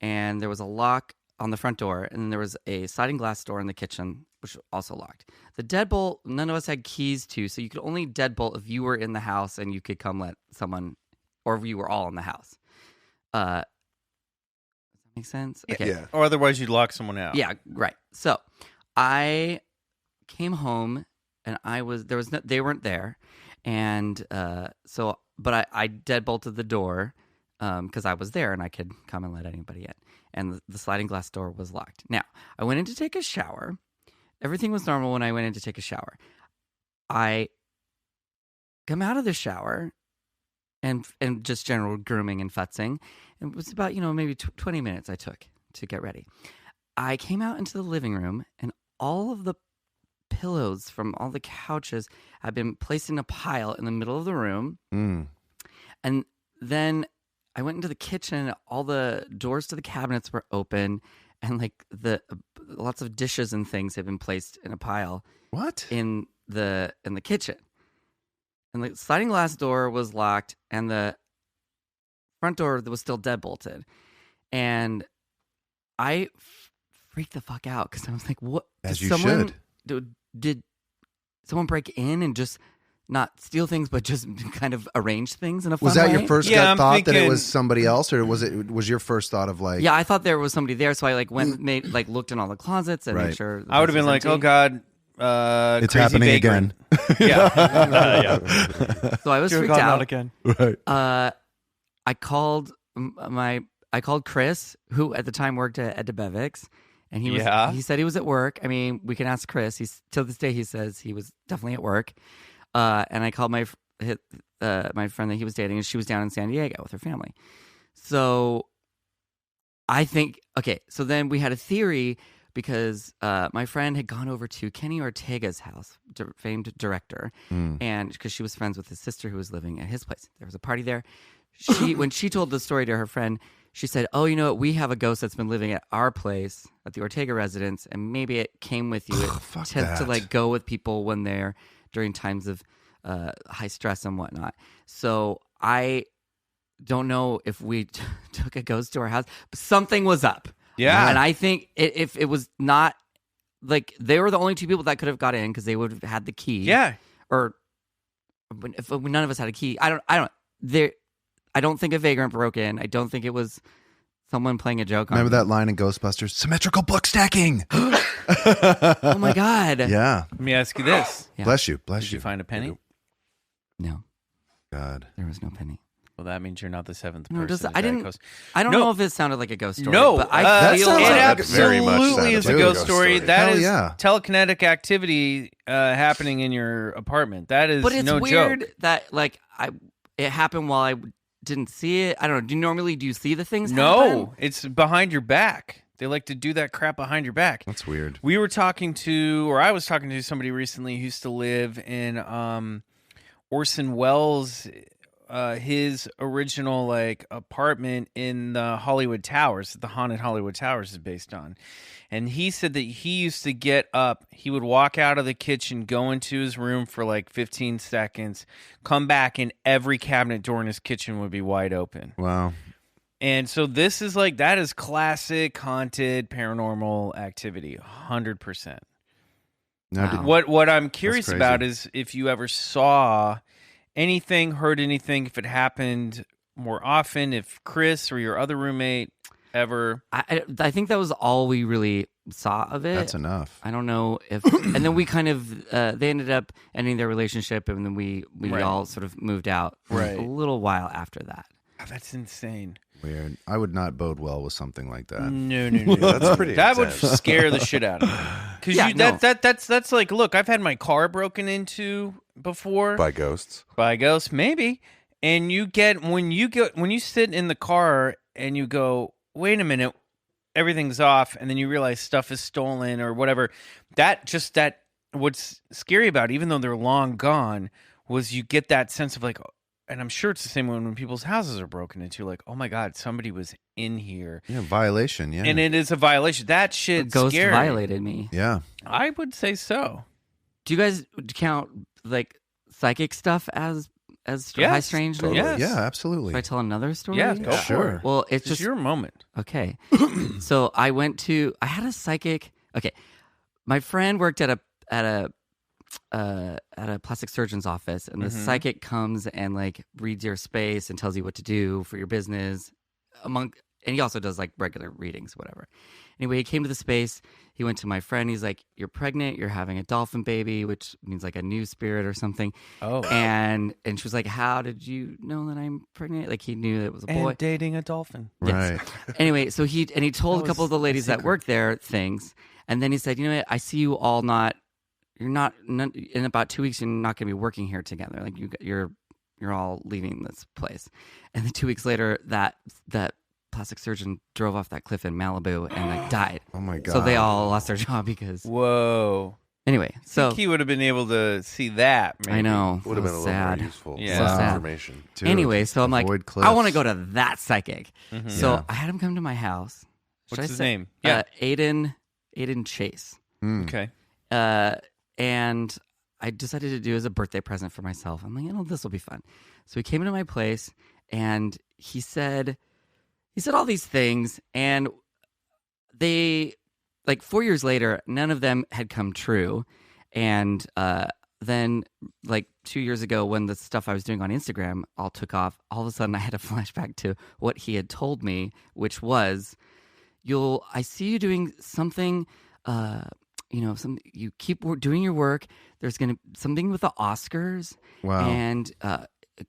and there was a lock on the front door, and then there was a sliding glass door in the kitchen, which was also locked. The deadbolt, none of us had keys to, so you could only deadbolt if you were in the house and you could come let someone, or if you were all in the house. Does that make sense? Okay. Yeah. Or otherwise you'd lock someone out. Yeah, right. So I came home and they weren't there. And but I deadbolted the door because I was there and I could come and let anybody in. And the sliding glass door was locked. Now, I went in to take a shower. Everything was normal when I went in to take a shower. I come out of the shower and just general grooming and futzing. It was about, maybe 20 minutes I took to get ready. I came out into the living room and all of the pillows from all the couches had been placed in a pile in the middle of the room. And then I went into the kitchen. All the doors to the cabinets were open, and like lots of dishes and things had been placed in a pile. What? In the kitchen, and the sliding glass door was locked, and the front door was still deadbolted, and I freaked the fuck out because I was like, "What?" As you should. Did someone break in and just not steal things, but just kind of arrange things in a fun Was that way? your first Yeah, gut I'm thought that it thinking- was somebody else, or was your first thought of like? Yeah, I thought there was somebody there, so I like looked in all the closets and made sure. I would have been like, "Oh God, it's crazy happening vagrant." again. Yeah. So I was Dear freaked God, out. not again. Right. I called Chris, who at the time worked at Bevics, and he said he was at work. I mean, we can ask Chris. He's till this day he says he was definitely at work. And I called my friend that he was dating, and she was down in San Diego with her family. So I think so then we had a theory because my friend had gone over to Kenny Ortega's house, famed director, and because she was friends with his sister who was living at his place. There was a party there. When she told the story to her friend, she said, "Oh, you know what? We have a ghost that's been living at our place at the Ortega residence, and maybe it came with you. It fuck tends to that. like go with people when they're during times of high stress and whatnot." So I don't know if we took a ghost to our house, but something was up. Yeah. And I think if it was not like they were the only two people that could have got in because they would have had the key. Yeah. Or if none of us had a key, I don't think a vagrant broke in. I don't think it was someone playing a joke. Remember on that line in Ghostbusters? Symmetrical book stacking. Oh my God. Yeah. Let me ask you this: Yeah. Bless you. Bless Did you. you find a penny? No, God. there was no penny. Well, that means you're not the seventh No, person. I to didn't. diagnose. I don't No. know if it sounded like a ghost story. No, but I that feel sounds it like that very much absolutely sounded is a like ghost a ghost story. story. That Hell is yeah. telekinetic activity happening in your apartment. That is But it's no weird joke. that like it happened while I didn't see it. I don't know. Do you see the things? No, happen? it's behind your back. They like to do that crap behind your back. That's weird. I was talking to somebody recently who used to live in Orson Welles' his original like apartment in the Hollywood Towers, that the haunted Hollywood Towers is based on. And he said that he used to get up, he would walk out of the kitchen, go into his room for like 15 seconds, come back, and every cabinet door in his kitchen would be wide open. Wow. And so this is like, that is classic haunted paranormal activity, 100%. Now, Wow. What I'm curious crazy. about is if you ever saw anything, heard anything, if it happened more often, if Chris or your other roommate ever... I think that was all we really saw of it. that's enough. I don't know if, and then we kind of they ended up ending their relationship, and then we Right. all sort of moved out Right. a little while after that. Oh, that's insane. Weird. I would not bode well with something like that. No. That's pretty That would intense. scare the shit out of me. Because Yeah, no. that's like, look, I've had my car broken into before By ghosts. by ghosts, maybe. And when you sit in the car and you go, wait a minute, everything's off, and then you realize stuff is stolen or whatever. What's scary about it, even though they're long gone, was you get that sense of like, and I'm sure it's the same when people's houses are broken into, like, oh my God, somebody was in here. Yeah, violation. Yeah. And it is a violation. That shit's Ghost scary. violated me. yeah. I would say so. Do you guys count like psychic stuff as Yes, high strangeness? totally. Yes. Yeah, absolutely. Should I tell another story? Yeah, go for Sure. it. Well, it's It's just your moment. okay. So I had a psychic. Okay, my friend worked at a plastic surgeon's office, and the psychic comes and like reads your space and tells you what to do for your business. And he also does like regular readings, whatever. Anyway, he came to the space. He went to my friend. He's like, "You're pregnant. You're having a dolphin baby," which means like a new spirit or something. Oh. And she was like, "How did you know that I'm pregnant?" Like he knew it was a boy. And dating a dolphin. Right. Anyway, so he told That a couple was of the ladies a that secret. worked there things, and then he said, "You know what? I see you all you're not in about 2 weeks. You're not going to be working here together. Like you're all leaving this place." And then 2 weeks later, that plastic surgeon drove off that cliff in Malibu and like died. Oh my God. So they all lost their job because Whoa. Anyway, I so think he would have been able to see that. Maybe. I know. Would have been a little sad. more useful. Yeah. So sad. Information. Dude, Anyway, so I'm like, avoid I want to cliffs. go to that psychic. So Yeah. I had him come to my house. Should What's I his say- name? Yeah. Aiden Chase. Okay. And I decided to do as a birthday present for myself. I'm like, this will be fun. So he came into my place and he said all these things, and they, like 4 years later, none of them had come true. And then like 2 years ago, when the stuff I was doing on Instagram all took off, all of a sudden I had a flashback to what he had told me, which was, I see you doing something, you keep doing your work. There's going to something with the Oscars Wow. and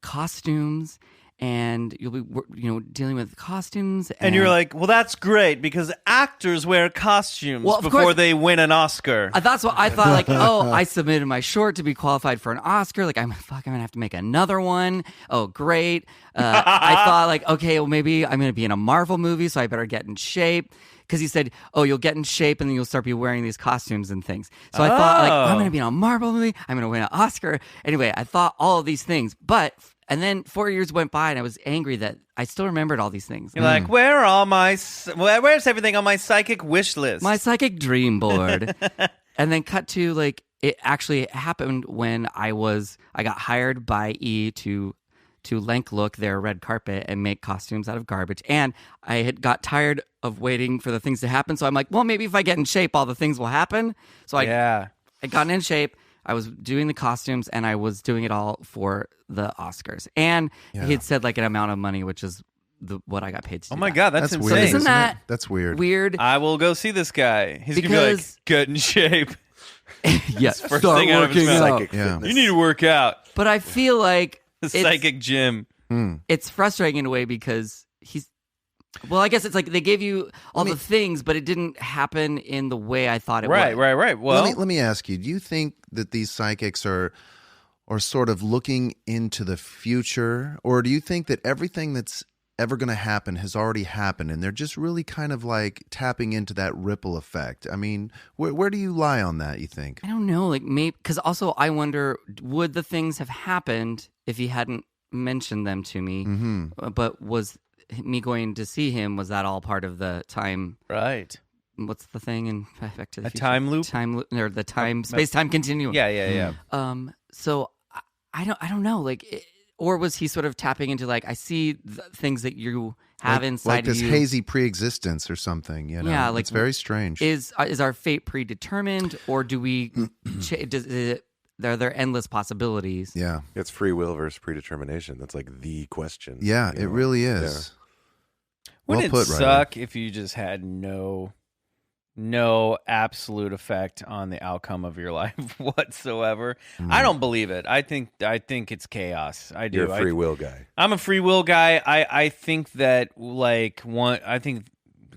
costumes, and you'll be, dealing with costumes. And you're like, well, that's great because actors wear costumes Well, of before course. they win an Oscar. That's what I thought. Like, I submitted my short to be qualified for an Oscar. Like, I'm gonna have to make another one. Oh, great. I thought, like, okay, well, maybe I'm gonna be in a Marvel movie, so I better get in shape. Because he said, oh, you'll get in shape and then you'll start be wearing these costumes and things. So I thought, like, I'm gonna be in a Marvel movie. I'm gonna win an Oscar. Anyway, I thought all of these things, and then 4 years went by, and I was angry that I still remembered all these things. You're like, where's everything on my psychic wish list? My psychic dream board. And then cut to, like, it actually happened when I got hired by E to Lenk look their red carpet and make costumes out of garbage. And I had got tired of waiting for the things to happen. So I'm like, well, maybe if I get in shape, all the things will happen. So I got in shape. I was doing the costumes, and I was doing it all for the Oscars. And he had said like an amount of money, which is what I got paid to do. Oh my that. God, that's That's insane. weird. Isn't that That's weird. weird? I will go see this guy. He's going to be like, Because- get in shape. Yes, First thing out of his mouth. Psychic Yeah. fitness. You need to work out. But I feel like The it's- psychic gym. it's frustrating in a way because I guess it's like they gave you all the things, but it didn't happen in the way I thought it would. Right. Well, let me ask you, do you think that these psychics are sort of looking into the future, or do you think that everything that's ever going to happen has already happened and they're just really kind of like tapping into that ripple effect? I mean, where do you lie on that, you think? I don't know, like maybe because also I wonder, would the things have happened if he hadn't mentioned them to me? But was me going to see him, was that all part of the time? right. What's the thing in Back to the A Future? time loop? Or the space-time continuum. Yeah. So I don't know, like, or was he sort of tapping into like, I see the things that you have inside like this of you. hazy pre-existence or something, you know? Yeah, like, it's very strange. Is our fate predetermined, or do we? Are there endless possibilities? yeah. It's free will versus predetermination. That's like the question. Yeah, you it know? really is. Wouldn't Well it put, Ryder. suck if you just had no absolute effect on the outcome of your life whatsoever? I don't believe it. I think it's chaos. I do. You're a free will guy. I'm a free will guy. I think that I think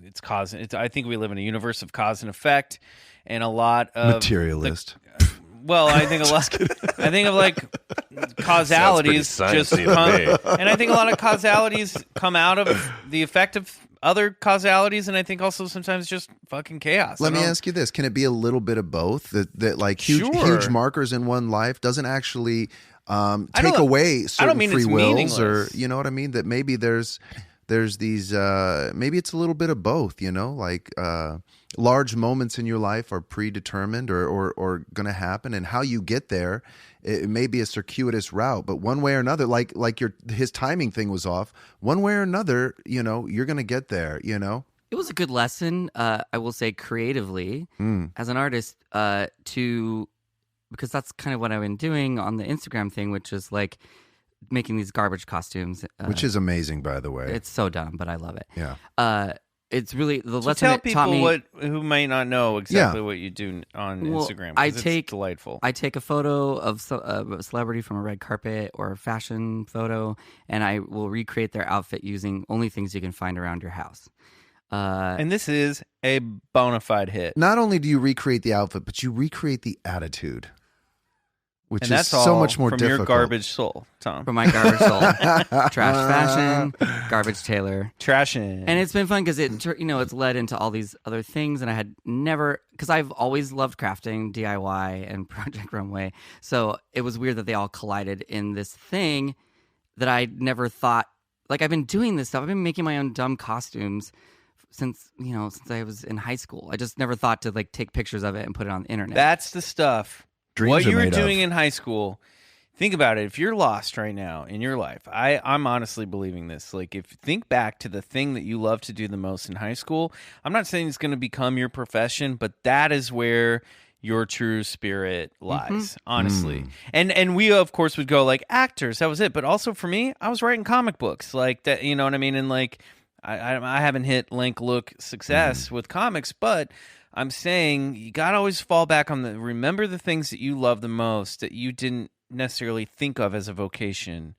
it's cause. I think we live in a universe of cause and effect, and a lot of Materialist. Well, I think a lot. I think of like causalities Sounds just pretty sciencey to come, and I think a lot of causalities come out of the effect of other causalities, and I think also sometimes just fucking chaos. Let me ask you this: can it be a little bit of both? That like huge Sure. markers in one life doesn't actually take don't- away I certain don't mean free it's wills, meaningless. or you know what I mean? That maybe there's these maybe it's a little bit of both. You know, like large moments in your life are predetermined or going to happen, and how you get there, it may be a circuitous route, but one way or another, like his timing thing was off. One way or another, you know, you're going to get there. You know. It was a good lesson, I will say, creatively as an artist, because that's kind of what I've been doing on the Instagram thing, which is like making these garbage costumes, Which is amazing, by the way. it's so dumb, but I love it. Yeah. It's really the So lesson tell it taught people me. who might not know exactly what you do on Well, Instagram. I 'cause it's take- delightful. I take a photo of a celebrity from a red carpet or a fashion photo, and I will recreate their outfit using only things you can find around your house. And this is a bona fide hit. Not only do you recreate the outfit, but you recreate the attitude. which And is that's all so much more from difficult. your garbage soul, Tom. From my garbage soul. Trash fashion, garbage Taylor. Trashing. And it's been fun because it's led into all these other things, and I had never, because I've always loved crafting, DIY, and Project Runway. So it was weird that they all collided in this thing that I never thought. Like, I've been doing this stuff. I've been making my own dumb costumes since I was in high school. I just never thought to like take pictures of it and put it on the internet. That's the stuff. Dreams what are you were made doing of. in high school. Think about it. If you're lost right now in your life, I'm honestly believing this. Like, if you think back to the thing that you love to do the most in high school, I'm not saying it's going to become your profession, but that is where your true spirit lies, honestly. And we, of course, would go like actors. That was it. But also for me, I was writing comic books like that. You know what I mean? And like, I haven't hit Lenk look success with comics, but I'm saying you got to always fall back on remember the things that you love the most that you didn't necessarily think of as a vocation.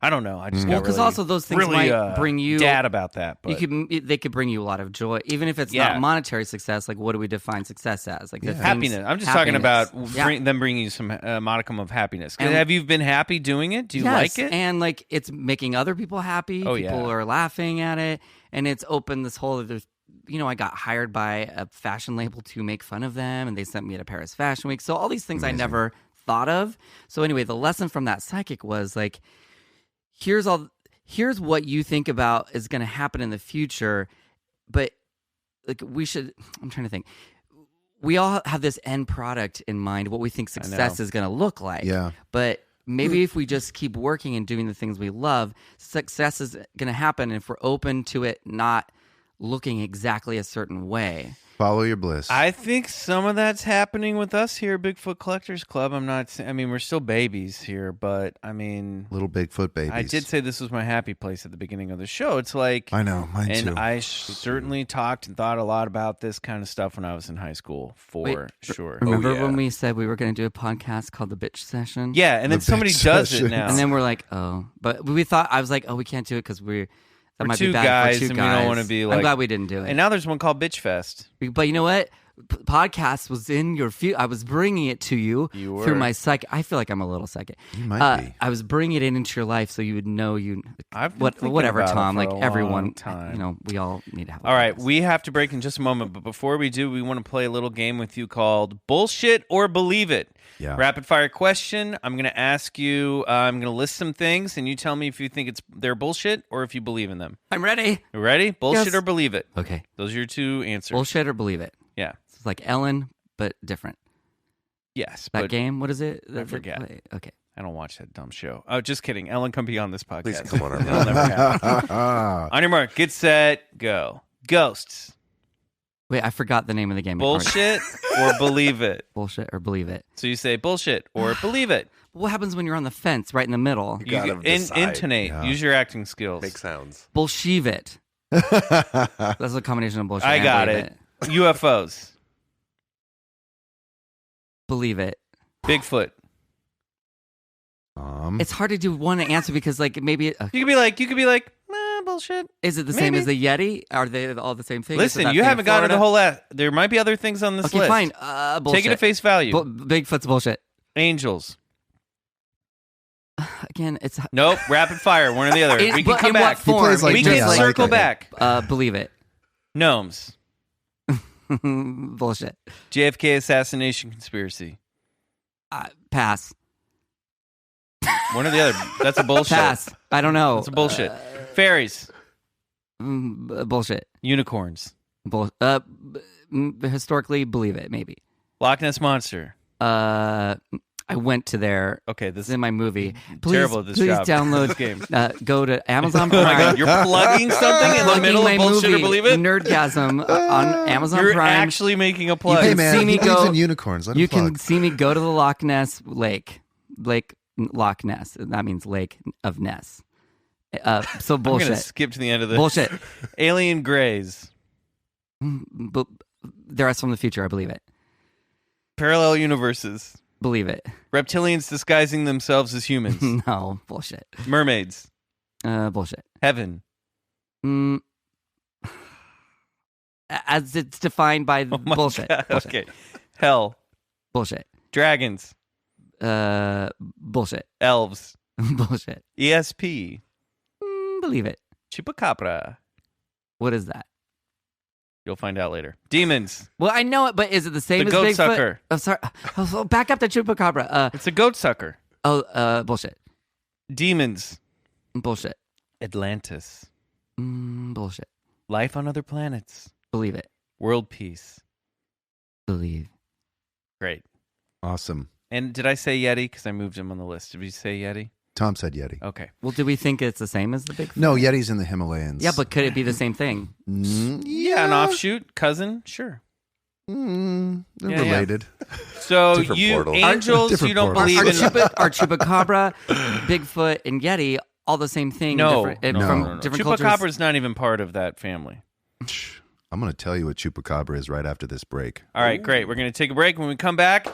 I don't know. I just got because really, also those things really, might bring you dad about that. But they could bring you a lot of joy, even if it's not monetary success. Like, what do we define success as? Like the things, happiness. I'm just talking about Yeah. them bringing you some modicum of happiness. Have you been happy doing it? Do you like it? And like it's making other people happy. People are laughing at it, and it's opened this whole other. I got hired by a fashion label to make fun of them, and they sent me to Paris Fashion Week. So all these things I never thought of. So anyway, the lesson from that psychic was like, here's what you think about is going to happen in the future, but like I'm trying to think. We all have this end product in mind, what we think success is going to look like. Yeah. But maybe if we just keep working and doing the things we love, success is going to happen. And if we're open to it not looking exactly a certain way. Follow your bliss. I think some of that's happening with us here, Bigfoot Collectors Club. We're still babies here, but I mean, little Bigfoot babies. I did say this was my happy place at the beginning of the show. It's like, I know, mine too. and I certainly talked and thought a lot about this kind of stuff when I was in high school, for sure. Remember when we said we were going to do a podcast called The Bitch Session? Yeah, and then somebody does it now. And then we're like, oh. But I was like, oh, we can't do it because that might be two bad guys, for two and guys. we don't want to be like. I'm glad we didn't do it. And now there's one called Bitch Fest. But you know what? Podcast was in your I was bringing it to you, through my psychic. I feel like I'm a little psychic. You might be. I was bringing it into your life so you would know I've been thinking whatever, about it Tom. for Like a everyone, long time. we all need to have. All right, we have to break in just a moment, but before we do, we want to play a little game with you called Bullshit or Believe It. Yeah. Rapid fire question. I'm going to ask you. I'm going to list some things, and you tell me if you think they're bullshit or if you believe in them. I'm ready. You ready? Bullshit Yes. or believe it. Okay. Those are your two answers. Bullshit or believe it. Yeah. It's like Ellen, but different. Yes. That but game. What is it? I forget. Okay. I don't watch that dumb show. Oh, just kidding. Ellen, come be on this podcast. Please come on our It'll never happen. On your mark, get set, go. Ghosts. Wait, I forgot the name of the game. Bullshit or believe it. Bullshit or believe it. So you say bullshit or believe it. What happens when you're on the fence, right in the middle? You gotta decide. Intonate. Yeah. Use your acting skills. Make sounds. Bullshit it. That's a combination of bullshit. I and got believe it. UFOs. Believe it. Bigfoot. It's hard to do one answer because, like, maybe You could be like, bullshit. is it the same maybe. as the Yeti? Are they all the same thing? Listen, you haven't gotten the whole list. There might be other things on this Okay, list. fine. Bullshit. Take it at face value. Bigfoot's bullshit. Angels. Again, it's Nope. Rapid fire. One or the other. We can come in back. What form? plays like We Yeah, can like circle it. back. Believe it. Gnomes. Bullshit. JFK assassination conspiracy. Pass. One or the other. That's a bullshit. Pass. I don't know. That's a bullshit. Fairies. Bullshit. Unicorns. Historically, believe it. Maybe. Loch Ness monster. I went to there. Okay, This is in my movie. terrible at this please job. download. This game. Go to Amazon Oh Prime. my god, you're plugging something in the Plugging middle my of bullshit movie, or believe it? Nerdgasm on Amazon You're Prime. actually making a plug. You Hey can man, see me he believes go- in unicorns. Let him You can plug. see me go to the Loch Ness Lake Loch Ness. That means Lake of Ness. So I'm gonna bullshit. skip to the end of this. Bullshit. Alien Greys. But the rest from the future, I believe it. Parallel universes. Believe it. Reptilians disguising themselves as humans. No, bullshit. Mermaids. Bullshit. Heaven. As it's defined by Oh my bullshit. God. Bullshit. Okay. Hell. Bullshit. Dragons. Bullshit. Elves. Bullshit. ESP. Believe it. Chupacabra. What is that? You'll find out later. Demons. Well, I know it, but is it the same The as goat Bigfoot? sucker. Oh, sorry. Oh, back up to Chupacabra. It's a goat sucker. Bullshit. Demons. Bullshit. Atlantis. Bullshit. Life on other planets. Believe it. World peace. Believe. Great. Awesome. And did I say Yeti? Because I moved him on the list. Did we say Yeti? Tom said Yeti. Okay. Well, do we think it's the same as the Bigfoot? No, Yeti's in the Himalayas. Yeah, but could it be the same thing? Yeah, an offshoot, cousin, sure. They're Yeah, related. So Different you portal. angels, Different you don't portal. believe in. Are Chupacabra, Bigfoot, and Yeti all the same thing? No, different, no, from no. different Chupacabra's cultures? not even part of that family. I'm going to tell you what Chupacabra is right after this break. All right, great. We're going to take a break. When we come back,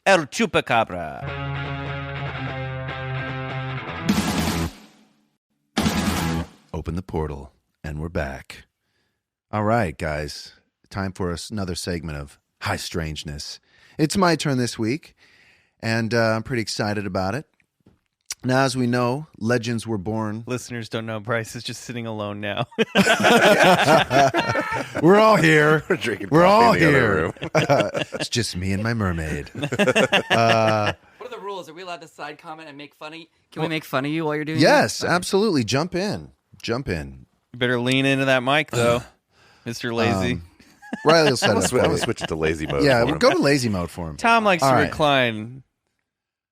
El Chupacabra. Open the portal, and we're back. All right, guys. Time for another segment of High Strangeness. It's my turn this week, and I'm pretty excited about it. Now, as we know, legends were born. Listeners don't know Bryce is just sitting alone now. We're all here. We're drinking We're coffee all in the other here. room. It's just me and my mermaid. What are the rules? Are we allowed to side comment and make fun of you? Can we make fun of you while you're doing Yes, this? Okay. absolutely. Jump in. Jump in. You better lean into that mic, though, Mr. Lazy. Riley will set it up I'm for going to you. switch it to lazy mode. Yeah, for we'll him. go to lazy mode for him. Tom likes All to right. recline.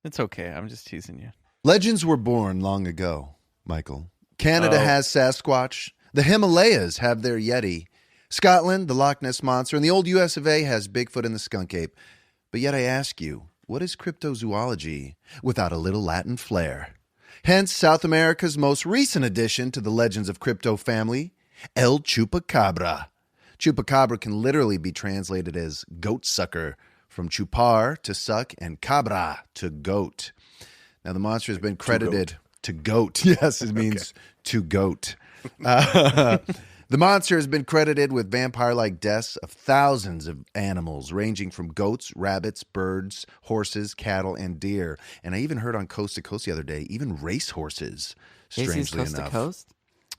It's okay. I'm just teasing you. Legends were born long ago, Michael. Canada Oh. has Sasquatch. The Himalayas have their Yeti. Scotland, the Loch Ness Monster. And the old US of A has Bigfoot and the Skunk Ape. But yet I ask you, what is cryptozoology without a little Latin flair? Hence, South America's most recent addition to the Legends of Crypto family, El Chupacabra. Chupacabra can literally be translated as goat sucker, from chupar to suck and cabra to goat. Now, the monster has been credited to goat. Yes, it means to goat. The monster has been credited with vampire-like deaths of thousands of animals, ranging from goats, rabbits, birds, horses, cattle, and deer. And I even heard on Coast to Coast the other day, even race horses, Casey's strangely Coast enough. to Coast?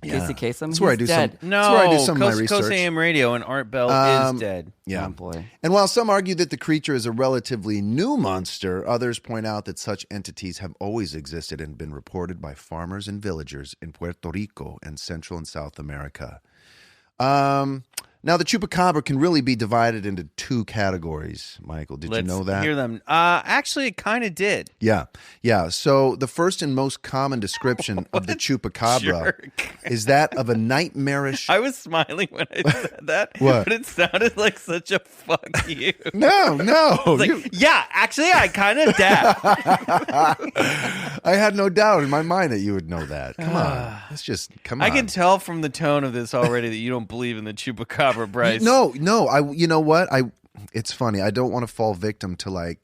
Yeah. Casey Kasem? That's where I He's do dead. some. No, That's where I do some of my Coast to Coast research. AM Radio and Art Bell is dead. Yeah. Oh, boy. And while some argue that the creature is a relatively new monster, others point out that such entities have always existed and been reported by farmers and villagers in Puerto Rico and Central and South America. Now, the Chupacabra can really be divided into two categories, Michael. Did Let's you know that? hear them. Actually, it kind of did. Yeah. So the first and most common description of the Chupacabra is that of a nightmarish... I was smiling when I said that, What? but it sounded like such a fuck you. No. Like, yeah, actually, I kind of did. I had no doubt in my mind that you would know that. Come on. Let's just... Come on. I can tell from the tone of this already that you don't believe in the Chupacabra, Bryce. No. You know what? It's funny. I don't want to fall victim to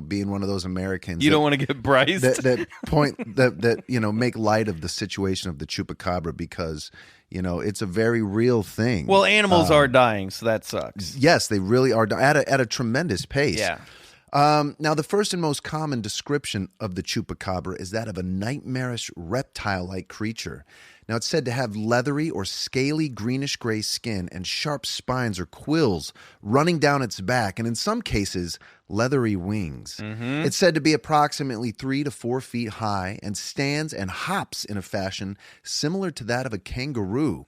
being one of those Americans. You don't want to get Bryce. that make light of the situation of the Chupacabra because it's a very real thing. Well, animals are dying, so that sucks. Yes, they really are at a tremendous pace. Yeah. Now, the first and most common description of the Chupacabra is that of a nightmarish reptile-like creature. Now, it's said to have leathery or scaly greenish-gray skin and sharp spines or quills running down its back, and in some cases, leathery wings. It's said to be approximately 3 to 4 feet high and stands and hops in a fashion similar to that of a kangaroo.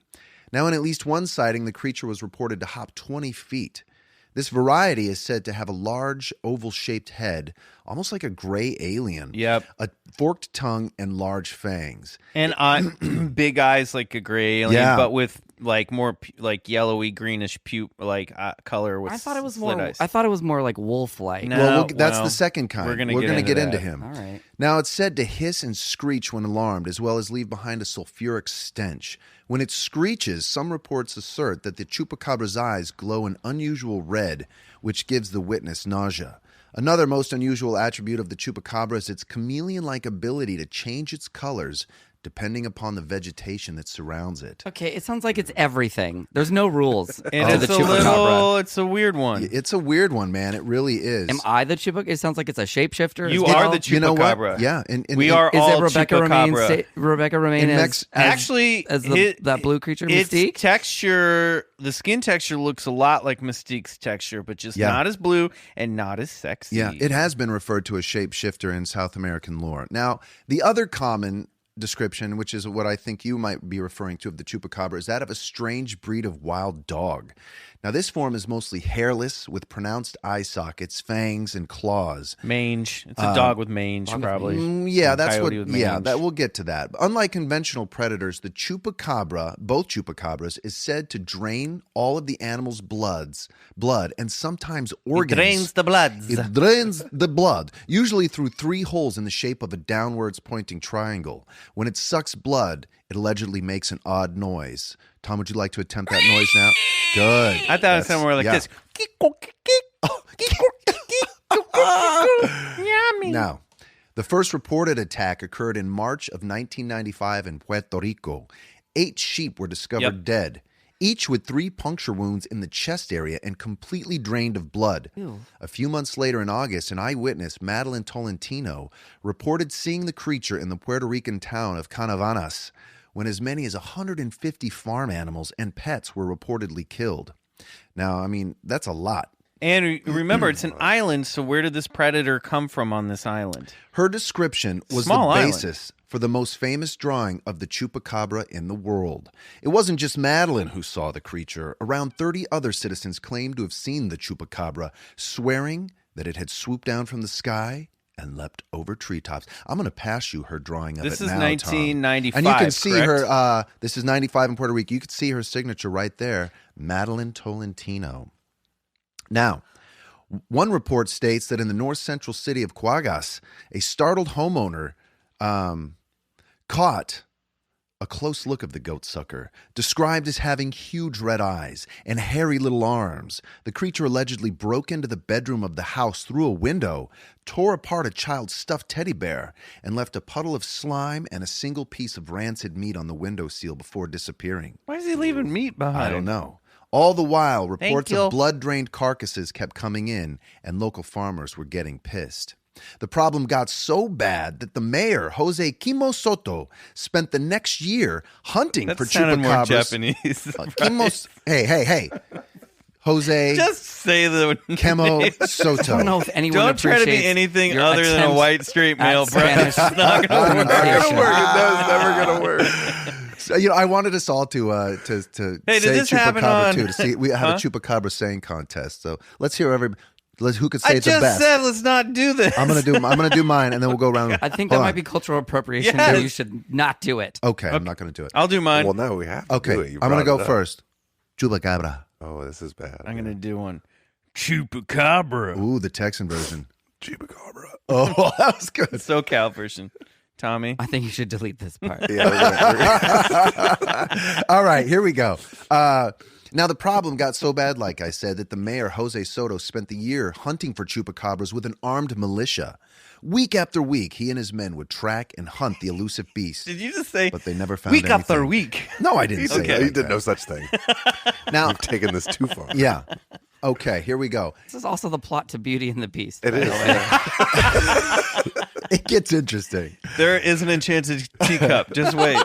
Now, in at least one sighting, the creature was reported to hop 20 feet. This variety is said to have a large oval-shaped head, almost like a gray alien. Yep. A forked tongue and large fangs. And big eyes like a gray alien, Yeah. but with like more yellowy greenish color with I thought it was slit more. eyes. I thought it was more like wolf-like. No. Well, that's well, the second kind. we're gonna gonna get get into into that. him. All right. Now, it's said to hiss and screech when alarmed, as well as leave behind a sulfuric stench. When it screeches, some reports assert that the Chupacabra's eyes glow an unusual red, which gives the witness nausea. Another most unusual attribute of the Chupacabra is its chameleon-like ability to change its colors depending upon the vegetation that surrounds it. Okay, it sounds like it's everything. There's no rules. And it's a weird one. It's a weird one, man. It really is. Am I the Chupacabra? It sounds like it's a shapeshifter. You are the Chupacabra. You know what? Yeah. We are Is all it Rebecca Chupacabra. Remain? Rebecca Remain as that blue creature, Mystique? Its texture, the skin texture looks a lot like Mystique's texture, but just not as blue and not as sexy. Yeah, it has been referred to as shapeshifter in South American lore. Now, the other common description, which is what I think you might be referring to of the Chupacabra, is that of a strange breed of wild dog. Now, this form is mostly hairless with pronounced eye sockets, fangs, and claws. Mange. It's a dog with mange, probably. Yeah, that's what. Yeah, that we'll get to that. Unlike conventional predators, the Chupacabra, both Chupacabras, is said to drain all of the animal's blood, and sometimes organs. It drains the bloods. It drains the blood, usually through 3 holes in the shape of a downwards pointing triangle. When it sucks blood, it allegedly makes an odd noise. Tom, would you like to attempt that noise now? Good. I thought it sounded more like this. Yummy. Now, the first reported attack occurred in March of 1995 in Puerto Rico. 8 sheep were discovered dead, each with 3 puncture wounds in the chest area and completely drained of blood. Ew. A few months later in August, an eyewitness, Madeline Tolentino, reported seeing the creature in the Puerto Rican town of Canavanas, when as many as 150 farm animals and pets were reportedly killed. Now, I mean, that's a lot. And remember, it's an island, so where did this predator come from on this island? Her description was Small the island. basis for the most famous drawing of the Chupacabra in the world. It wasn't just Madeline who saw the creature. Around 30 other citizens claimed to have seen the Chupacabra, swearing that it had swooped down from the sky and leapt over treetops. I'm going to pass you her drawing of This it is now, 1995, Tom. And you can see correct? her, this is 95 in Puerto Rico. You can see her signature right there, Madeline Tolentino. Now, one report states that in the north-central city of Cuagas, a startled homeowner caught a close look of the goatsucker, described as having huge red eyes and hairy little arms. The creature allegedly broke into the bedroom of the house through a window, tore apart a child's stuffed teddy bear, and left a puddle of slime and a single piece of rancid meat on the windowsill before disappearing. Why is he leaving meat behind? I don't know. All the while, reports you. of blood-drained carcasses kept coming in, and local farmers were getting pissed. The problem got so bad that the mayor, Jose Quimo Soto, spent the next year hunting That for sounded more chupacabras. Japanese. Hey. Jose Just say the Quimo Soto. I don't know if anyone Don't try to be appreciates anything your other than a attempt white straight at male, bro. Spanish It's not gonna work. pronunciation. That was never gonna work. So, I wanted us all to Hey, say did this happen chupacabra on- too. To see, we have a chupacabra saying contest. So let's hear who could say I it the just best. said let's not do this. I'm gonna do mine, and then we'll go around. I think Hold that might on. be cultural appropriation. Yes. And you should not do it. Okay, I'm not gonna do it. I'll do mine. Well, no, we have to Okay, do it. You I'm gonna brought go it up. first. Chupacabra. Oh, this is bad. I'm gonna do one. Chupacabra. Ooh, the Texan version. Chupacabra. Oh, that was good. SoCal version. Tommy. I think you should delete this part. All right, here we go. Now, the problem got so bad, like I said, that the mayor, Jose Soto, spent the year hunting for chupacabras with an armed militia. Week after week, he and his men would track and hunt the elusive beast. Did you just say But they never found week anything. after week? No, I didn't say Okay. that. You did no such thing. Now, You've taken this too far. yeah. Okay, here we go. This is also the plot to Beauty and the Beast. It by the is. way. It gets interesting. There is an enchanted teacup. Just wait.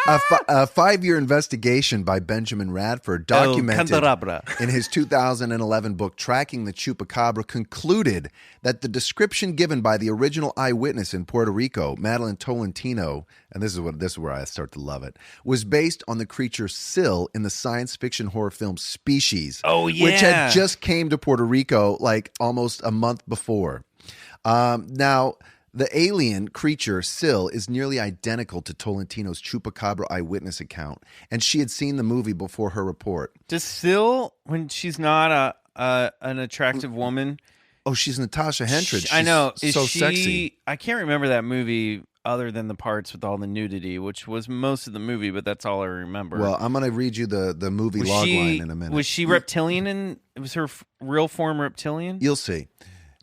A 5-year investigation by Benjamin Radford documented Candelabra. in his 2011 book, Tracking the Chupacabra, concluded that the description given by the original eyewitness in Puerto Rico, Madeline Tolentino, and this is where I start to love it, was based on the creature Syl in the science fiction horror film Species. Oh, Which yeah. had just came to Puerto Rico like almost a month before. Now, the alien creature, Syl, is nearly identical to Tolentino's Chupacabra eyewitness account, and she had seen the movie before her report. Does Syl, when she's not an attractive woman, Oh, she's Natasha Henstridge. I know. She's Is so she, sexy. I can't remember that movie other than the parts with all the nudity, which was most of the movie, but that's all I remember. Well, I'm going to read you the movie was log she, line in a minute. Was she reptilian was her real form reptilian? You'll see.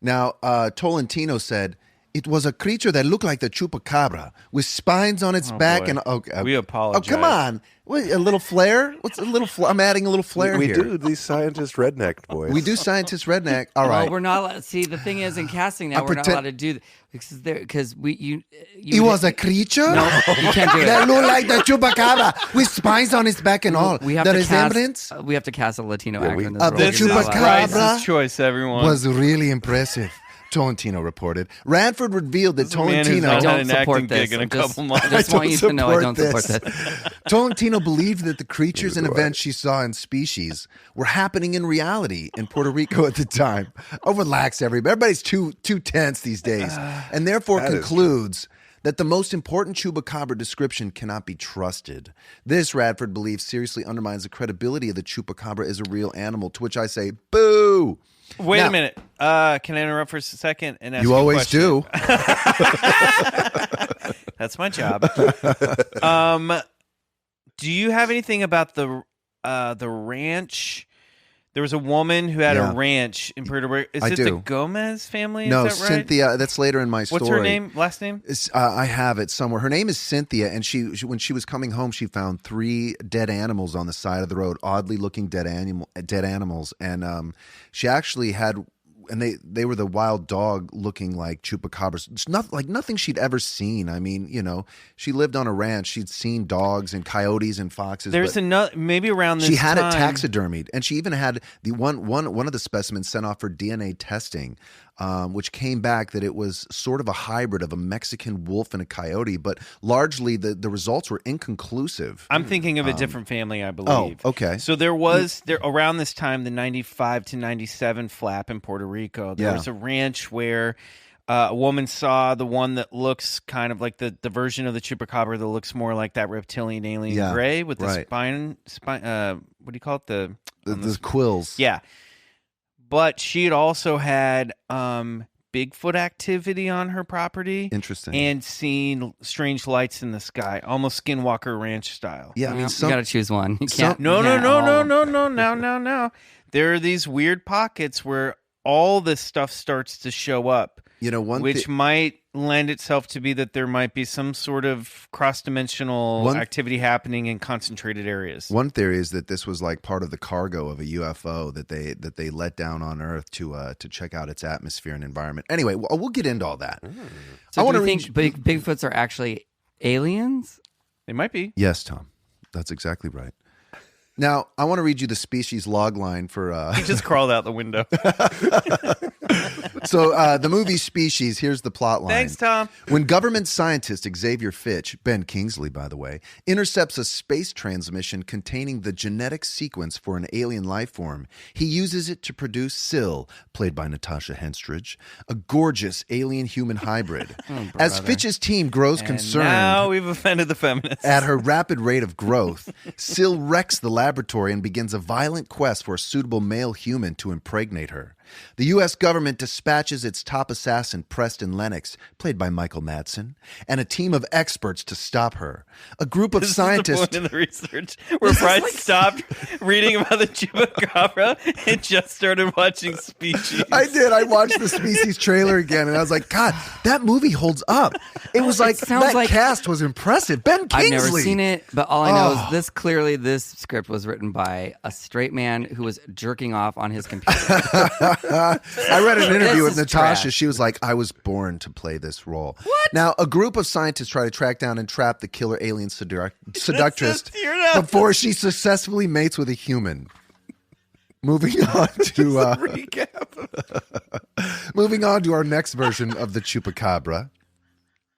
Now, Tolentino said, It was a creature that looked like the Chupacabra with spines on its back boy. and We apologize. Oh, come on. What, a little flair? What's a little I'm adding a little flair We here. do these scientist redneck boys. We do scientist redneck. All right. Well, we're not allowed. See, the thing is, in casting now, we're not allowed to do because It was a creature? No, you can't do it. That looked like the Chupacabra with spines on its back and all. We have the to resemblance Cast, we have to cast a Latino actor in this the role. This You're is not allowed. Chupacabra Bryce's choice, everyone. was really impressive. Tolentino reported. Ranford revealed that This man who's Tolentino not I had don't an support acting this. gig in a I'm just- couple months. I just want you to know I don't support this. this. Tolentino believed that the creatures and events she saw in Species were happening in reality in Puerto Rico at the time. Relax, everybody. Everybody's too tense these days, and therefore concludes that the most important Chupacabra description cannot be trusted. This, Radford believes, seriously undermines the credibility of the Chupacabra as a real animal, to which I say, boo! Wait Now- a minute. Can I interrupt for a second and ask You a always question? do. That's my job. Do you have anything about the ranch? There was a woman who had Yeah. a ranch in Puerto Rico. Is I it the do. Gomez family? No, Is that right? Cynthia, that's later in my story. What's her name? Last name? I have it somewhere. Her name is Cynthia, and she when she was coming home, she found 3 dead animals on the side of the road, oddly looking dead animals, and she actually had. And they were the wild dog looking like chupacabras. It's not like nothing she'd ever seen. I mean, she lived on a ranch. She'd seen dogs and coyotes and foxes. There's but another, maybe around this she had time. it taxidermied, and she even had the one of the specimens sent off for DNA testing, which came back that it was sort of a hybrid of a Mexican wolf and a coyote, but largely the results were inconclusive. I'm thinking of a different family, I believe. okay. So there around this time, the 95 to 97 flap in Puerto Rico. There was a ranch where a woman saw the one that looks kind of like the version of the Chupacabra that looks more like that reptilian alien Bray with the spine. What do you call it? The quills. Yeah. But she had also had Bigfoot activity on her property. Interesting. And seen strange lights in the sky, almost Skinwalker Ranch style. Yeah, I mean, you got to choose one. You can't. No. you can't all- Now. There are these weird pockets where all this stuff starts to show up, which might lend itself to be that there might be some sort of cross-dimensional activity happening in concentrated areas. One theory is that this was like part of the cargo of a UFO that they let down on Earth to check out its atmosphere and environment. Anyway, we'll get into all that. So do you think Bigfoots are actually aliens? They might be. Yes, Tom, that's exactly right. Now, I want to read you the species log line for... He just crawled out the window. So the movie Species, here's the plot line. Thanks, Tom. When government scientist Xavier Fitch, Ben Kingsley, by the way, intercepts a space transmission containing the genetic sequence for an alien life form, he uses it to produce Syl, played by Natasha Henstridge, a gorgeous alien-human hybrid. As Fitch's team grows concerned... Now we've offended the feminists. At her rapid rate of growth, Syl wrecks the laboratory and begins a violent quest for a suitable male human to impregnate her. The U.S. government dispatches its top assassin, Preston Lennox, played by Michael Madsen, and a team of experts to stop her. A group of scientists... This is the point in the research where Bryce stopped reading about the Chupacabra and just started watching Species. I did. I watched the Species trailer again, and I was like, God, that movie holds up. It was like, sounds that like- cast was impressive. Ben Kingsley. I've never seen it, but all I know is this script was written by a straight man who was jerking off on his computer. I read an interview with This is Natasha. trash. She was like, I was born to play this role. What? Now, a group of scientists try to track down and trap the killer alien seductress before she successfully mates with a human. Moving on to moving on to our next version of the Chupacabra.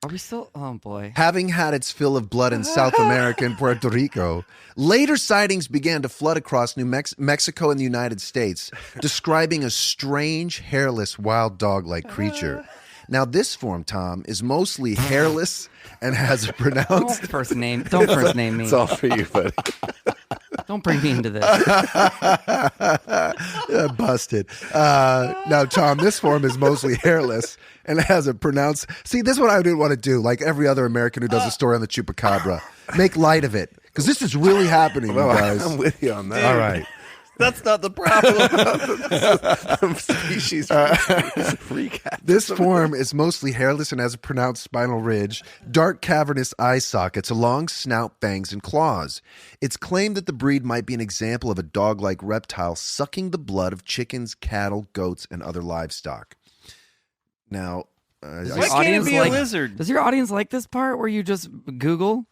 Are we still? Oh boy. Having had its fill of blood in South America and Puerto Rico, later sightings began to flood across Mexico and the United States, describing a strange, hairless, wild dog-like creature. Now, this form, Tom, is mostly hairless and has a pronounced... Don't first name me. It's all for you, buddy. Don't bring me into this. Busted. Now, Tom, this form is mostly hairless and has a pronounced... See, this is what I didn't want to do, like every other American who does a story on the Chupacabra. Make light of it, because this is really happening, you guys. I'm with you on that. All right. That's not the problem. Species recap. This form is mostly hairless and has a pronounced spinal ridge, dark cavernous eye sockets, a long snout, fangs, and claws. It's claimed that the breed might be an example of a dog-like reptile sucking the blood of chickens, cattle, goats, and other livestock. Now, Why can't it be a lizard? Does your audience like this part where you just Google?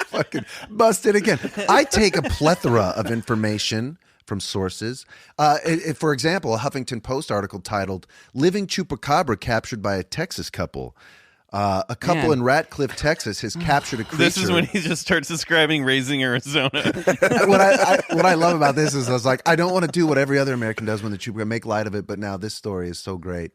fucking busted again. I take a plethora of information from sources. For example, a Huffington Post article titled "Living Chupacabra Captured by a Texas Couple." A couple in Ratcliffe, Texas, has captured a creature. This is when he just starts describing raising Arizona. What I love about this is I was like, I don't want to do what every other American does when the Chupacabra, make light of it, but now this story is so great.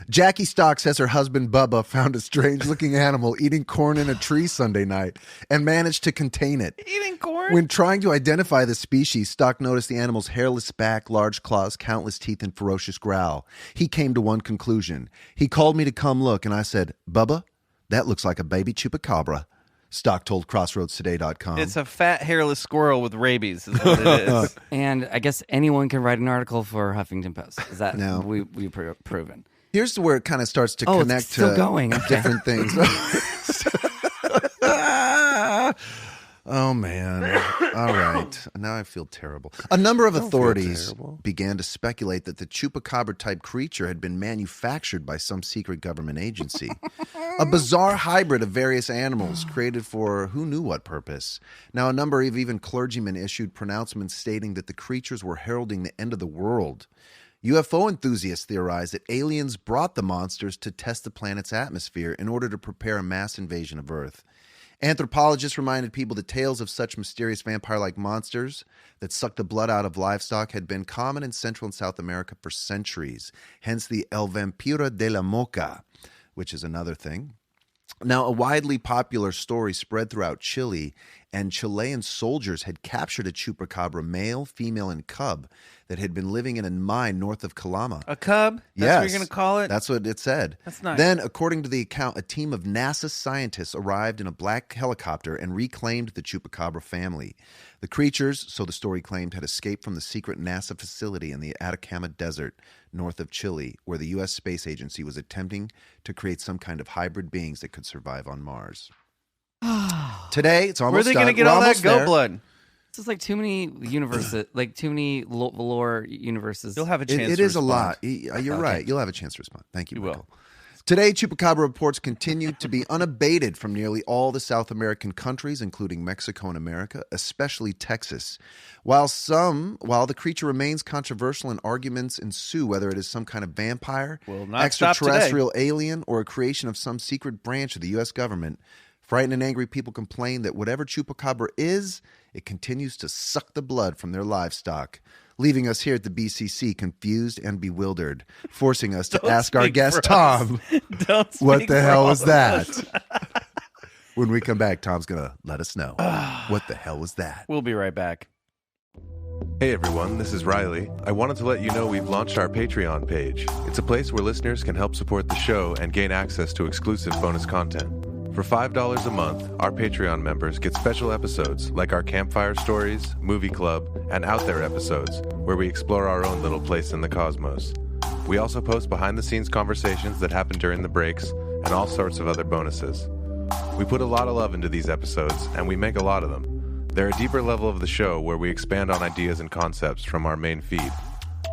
Jackie Stock says her husband Bubba found a strange-looking animal eating corn in a tree Sunday night and managed to contain it. Eating corn? When trying to identify the species, Stock noticed the animal's hairless back, large claws, countless teeth, and ferocious growl. He came to one conclusion. He called me to come look, and I said, Bubba, that looks like a baby chupacabra. Stock told CrossroadsToday.com. It's a fat, hairless squirrel with rabies is what it is. And I guess anyone can write an article for Huffington Post. Is that No. we've proven? Here's where it kind of starts to Oh, connect it's still to going. Okay. different things. Oh, man. All right. Now I feel terrible. A number of authorities began to speculate that the chupacabra-type creature had been manufactured by some secret government agency. A bizarre hybrid of various animals created for who knew what purpose. Now, a number of even clergymen issued pronouncements stating that the creatures were heralding the end of the world. UFO enthusiasts theorize that aliens brought the monsters to test the planet's atmosphere in order to prepare a mass invasion of Earth. Anthropologists reminded people that tales of such mysterious vampire-like monsters that suck the blood out of livestock had been common in Central and South America for centuries, hence the El Vampiro de la Moca, which is another thing. Now, a widely popular story spread throughout Chile, and Chilean soldiers had captured a chupacabra male, female, and cub that had been living in a mine north of Calama. A cub? That's what you're going to call it? That's what it said. That's nice. Then, according to the account, a team of NASA scientists arrived in a black helicopter and reclaimed the chupacabra family. The creatures, so the story claimed, had escaped from the secret NASA facility in the Atacama Desert north of Chile, where the U.S. Space Agency was attempting to create some kind of hybrid beings that could survive on Mars. Today, it's almost Where are they going to get all that goat blood? This is like too many universes, like too many lore universes. You'll have a chance It to is a respond. lot. You're right. You'll have a chance to respond. Thank you, You Michael. Today, Chupacabra reports continue to be unabated from nearly all the South American countries, including Mexico and America, especially Texas. While the creature remains controversial and arguments ensue whether it is some kind of vampire, Will not stop today. extraterrestrial alien, or a creation of some secret branch of the U.S. government, frightened and angry people complain that whatever Chupacabra is, it continues to suck the blood from their livestock, leaving us here at the BCC confused and bewildered, forcing us to ask our guest, Tom, what the hell was that? When we come back, Tom's going to let us know. What the hell was that? We'll be right back. Hey everyone, this is Riley. I wanted to let you know we've launched our Patreon page. It's a place where listeners can help support the show and gain access to exclusive bonus content. For $5 a month, our Patreon members get special episodes like our Campfire Stories, Movie Club, and Out There episodes, where we explore our own little place in the cosmos. We also post behind-the-scenes conversations that happen during the breaks and all sorts of other bonuses. We put a lot of love into these episodes, and we make a lot of them. They're a deeper level of the show where we expand on ideas and concepts from our main feed.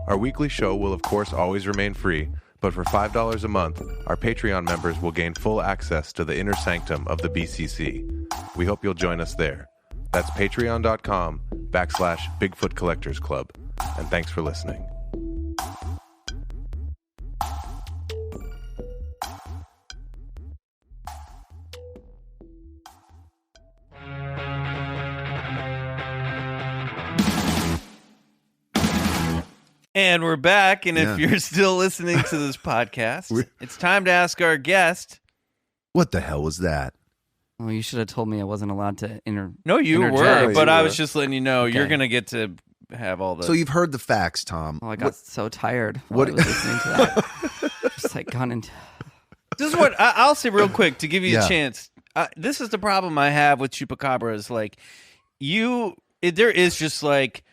Our weekly show will of course always remain free, but for $5 a month, our Patreon members will gain full access to the inner sanctum of the BCC. We hope you'll join us there. That's patreon.com/BigfootCollectorsClub. And thanks for listening. And we're back, and if you're still listening to this podcast, it's time to ask our guest. What the hell was that? Oh, you should have told me I wasn't allowed to No, you interject. were, but I was just letting you know you're going to get to have all the... So you've heard the facts, Tom. Oh, I got so tired while I was listening to that. Just like gone into... This is what I'll say real quick to give you Yeah. a chance. This is the problem I have with Chupacabra is like, you there is just like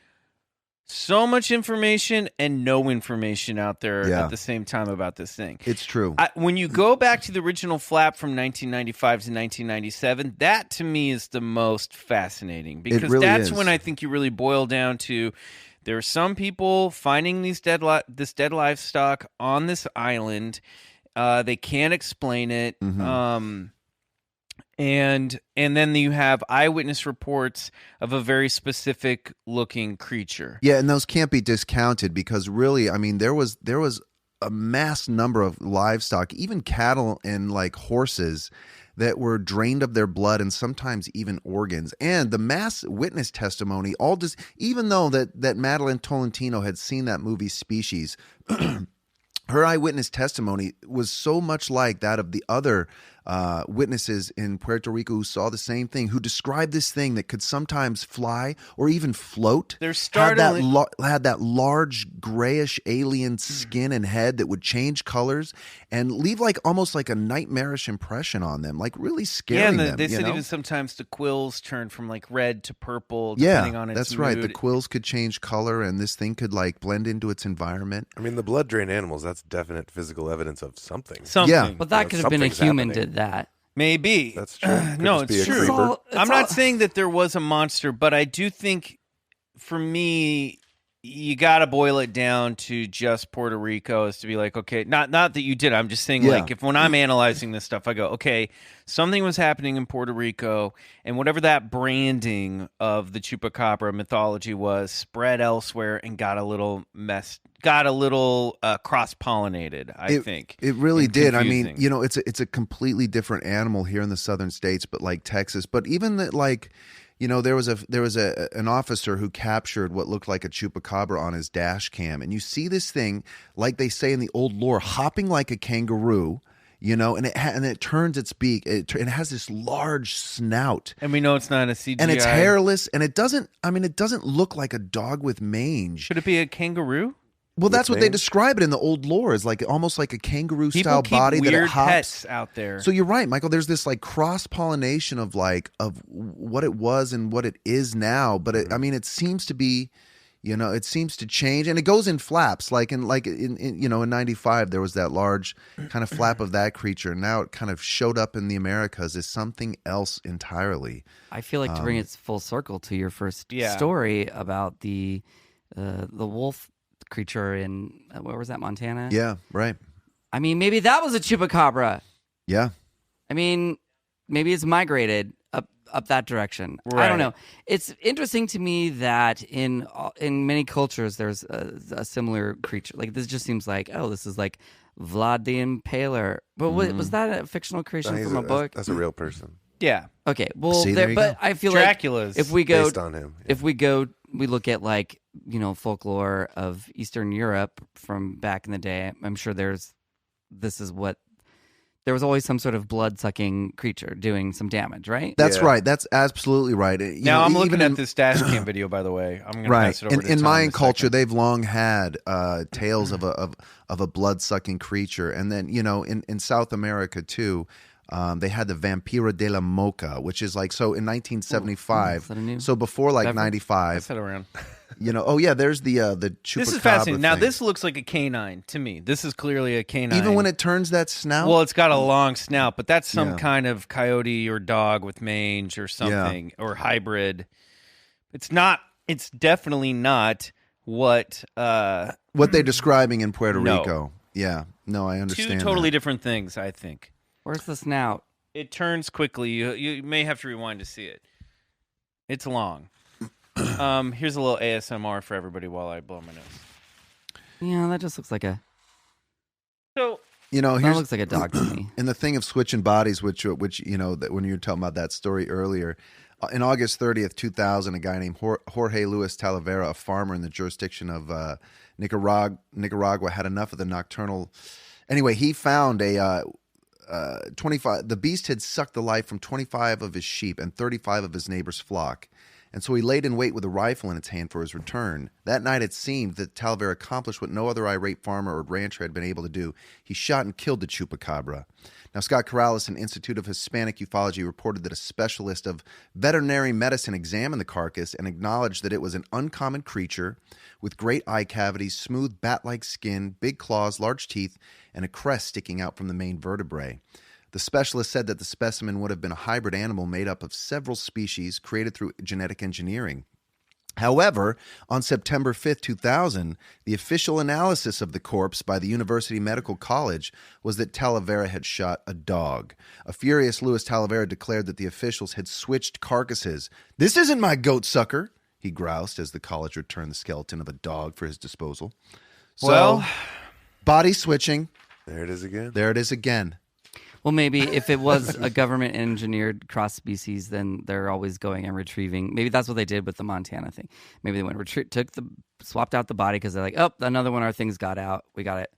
so much information and no information out there Yeah. at the same time about this thing. It's true. When you go back to the original flap from 1995 to 1997, that to me is the most fascinating because really that's is. when I think you really boil down to there are some people finding this dead livestock on this island. They can't explain it. Mm-hmm. And then you have eyewitness reports of a very specific looking creature. Yeah, and those can't be discounted because really, I mean, there was a mass number of livestock, even cattle and like horses, that were drained of their blood and sometimes even organs. And the mass witness testimony, even though that Madeline Tolentino had seen that movie Species, her eyewitness testimony was so much like that of the other witnesses in Puerto Rico who saw the same thing, who described this thing that could sometimes fly or even float. They're startling. Had that large grayish alien skin and head that would change colors and leave like almost like a nightmarish impression on them, like really scaring them. They said you know? even sometimes the quills turn from like red to purple depending on its that's right. mood. The quills could change color and this thing could like blend into its environment. I mean, the blood drain animals, that's definite physical evidence of something. Yeah. But that could have been a something's human happening. did that. Maybe. That's true. Could No, just be it's a true. creeper. I'm not saying that there was a monster, but I do think for me, you got to boil it down to just Puerto Rico is to be like, okay, not that you did. I'm just saying, Yeah. like, if when I'm analyzing this stuff, I go, okay, something was happening in Puerto Rico, and whatever that branding of the Chupacabra mythology was spread elsewhere and got a little cross-pollinated, I think. It really and did. I mean, confusing. you know, it's a completely different animal here in the southern states, but like Texas. But even that, like, you know, there was an officer who captured what looked like a chupacabra on his dash cam, and you see this thing, like they say in the old lore, hopping like a kangaroo. You know, and it turns its beak. It has this large snout, And we know it's not a CGI. and it's hairless, and it doesn't. I mean, it doesn't look like a dog with mange. Should it be a kangaroo? Well, that's what they mange? describe it in the old lore as like almost like a kangaroo People style keep body that it weird hops. pets out there. So you're right, Michael. There's this like cross pollination of what it was and what it is now. But I mean, it seems to be, you know, it seems to change, and it goes in flaps. Like in you know, in '95 there was that large kind of flap of that creature, and now it kind of showed up in the Americas as something else entirely. I feel like to bring it full circle to your first Yeah. story about the wolf creature in where was that, Montana? Yeah, right. I mean, maybe that was a chupacabra. Yeah, I mean, maybe it's migrated up that direction. I Right. don't know. It's interesting to me that in many cultures there's a similar creature. Like this just seems like, oh, this is like Vlad the Impaler. But was that a fictional creation He's from a book? That's a real person. Yeah. Okay, well, See, there you but go. I feel Dracula's like if we go Based on him. we look at like, you know, folklore of Eastern Europe from back in the day. I'm sure there was always some sort of blood-sucking creature doing some damage, right? that's Yeah. right. That's absolutely right. You Now know, I'm looking even at in- this dash cam video, by the way. I'm going to Right. pass it over to In Tom Mayan a culture, second. they've long had tales of a blood sucking creature, and then you know in South America too. They had the Vampira de la Moca, which is like so in 1975. is that a new So before like beverage? 95, Pass it around. you know. Oh yeah, there's the Chupacabra. This is fascinating. Now thing. this looks like a canine to me. This is clearly a canine. even when it turns that snout. well, it's got a long snout, but that's some Yeah. kind of coyote or dog with mange or something or hybrid. It's not. It's definitely not what. what they're describing in Puerto No. Rico. Yeah, no, I Two understand. totally that. different things. I think Where's the snout? it turns quickly. You may have to rewind to see it. It's long. Here's a little ASMR for everybody while I blow my nose. Yeah, that just looks like a So You know, that here's looks like a dog to me. in the thing of switching bodies, which you know that when you were talking about that story earlier, in August 30th, 2000, a guy named Jorge Luis Talavera, a farmer in the jurisdiction of Nicaragua, had enough of the nocturnal. Anyway, he found a 25. The beast had sucked the life from 25 of his sheep and 35 of his neighbor's flock. and so he laid in wait with a rifle in its hand for his return. That night it seemed that Talavera accomplished what no other irate farmer or rancher had been able to do. He shot and killed the Chupacabra. Now, Scott Corrales, an Institute of Hispanic Ufology, reported that a specialist of veterinary medicine examined the carcass and acknowledged that it was an uncommon creature with great eye cavities, smooth bat-like skin, big claws, large teeth, and a crest sticking out from the main vertebrae. The specialist said that the specimen would have been a hybrid animal made up of several species created through genetic engineering. However, on September 5th, 2000, the official analysis of the corpse by the University Medical College was that Talavera had shot a dog. A furious Luis Talavera declared that the officials had switched carcasses. "This isn't my goat sucker," he groused as the college returned the skeleton of a dog for his disposal. So, Well, body switching. There it is again. There it is again. Well, maybe if it was a government-engineered cross-species, then they're always going and retrieving. Maybe that's what they did with the Montana thing. Maybe they went swapped out the body because they're like, oh, another one of our things got out. We got it.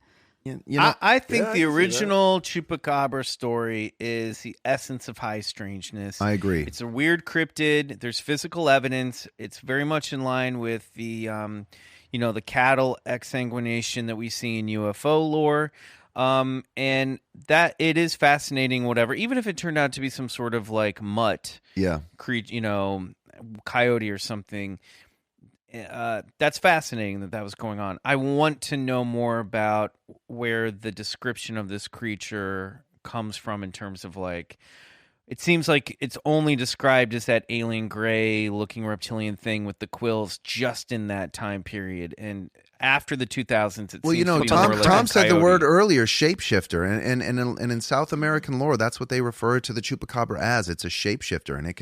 You know, I think Yeah, I the can see original Chupacabra story is the essence of high strangeness. I agree. It's a weird cryptid. There's physical evidence. It's very much in line with the, the cattle exsanguination that we see in UFO lore. And that it is fascinating, whatever, even if it turned out to be some sort of like mutt, Yeah. coyote or something. That's fascinating that was going on. I want to know more about where the description of this creature comes from in terms of like, it seems like it's only described as that alien gray looking reptilian thing with the quills just in that time period. And after the 2000s, it Well, seems to be Tom, more like Tom a said the coyote. word earlier, shapeshifter, and in South American lore, that's what they refer to the Chupacabra as. It's a shapeshifter, and it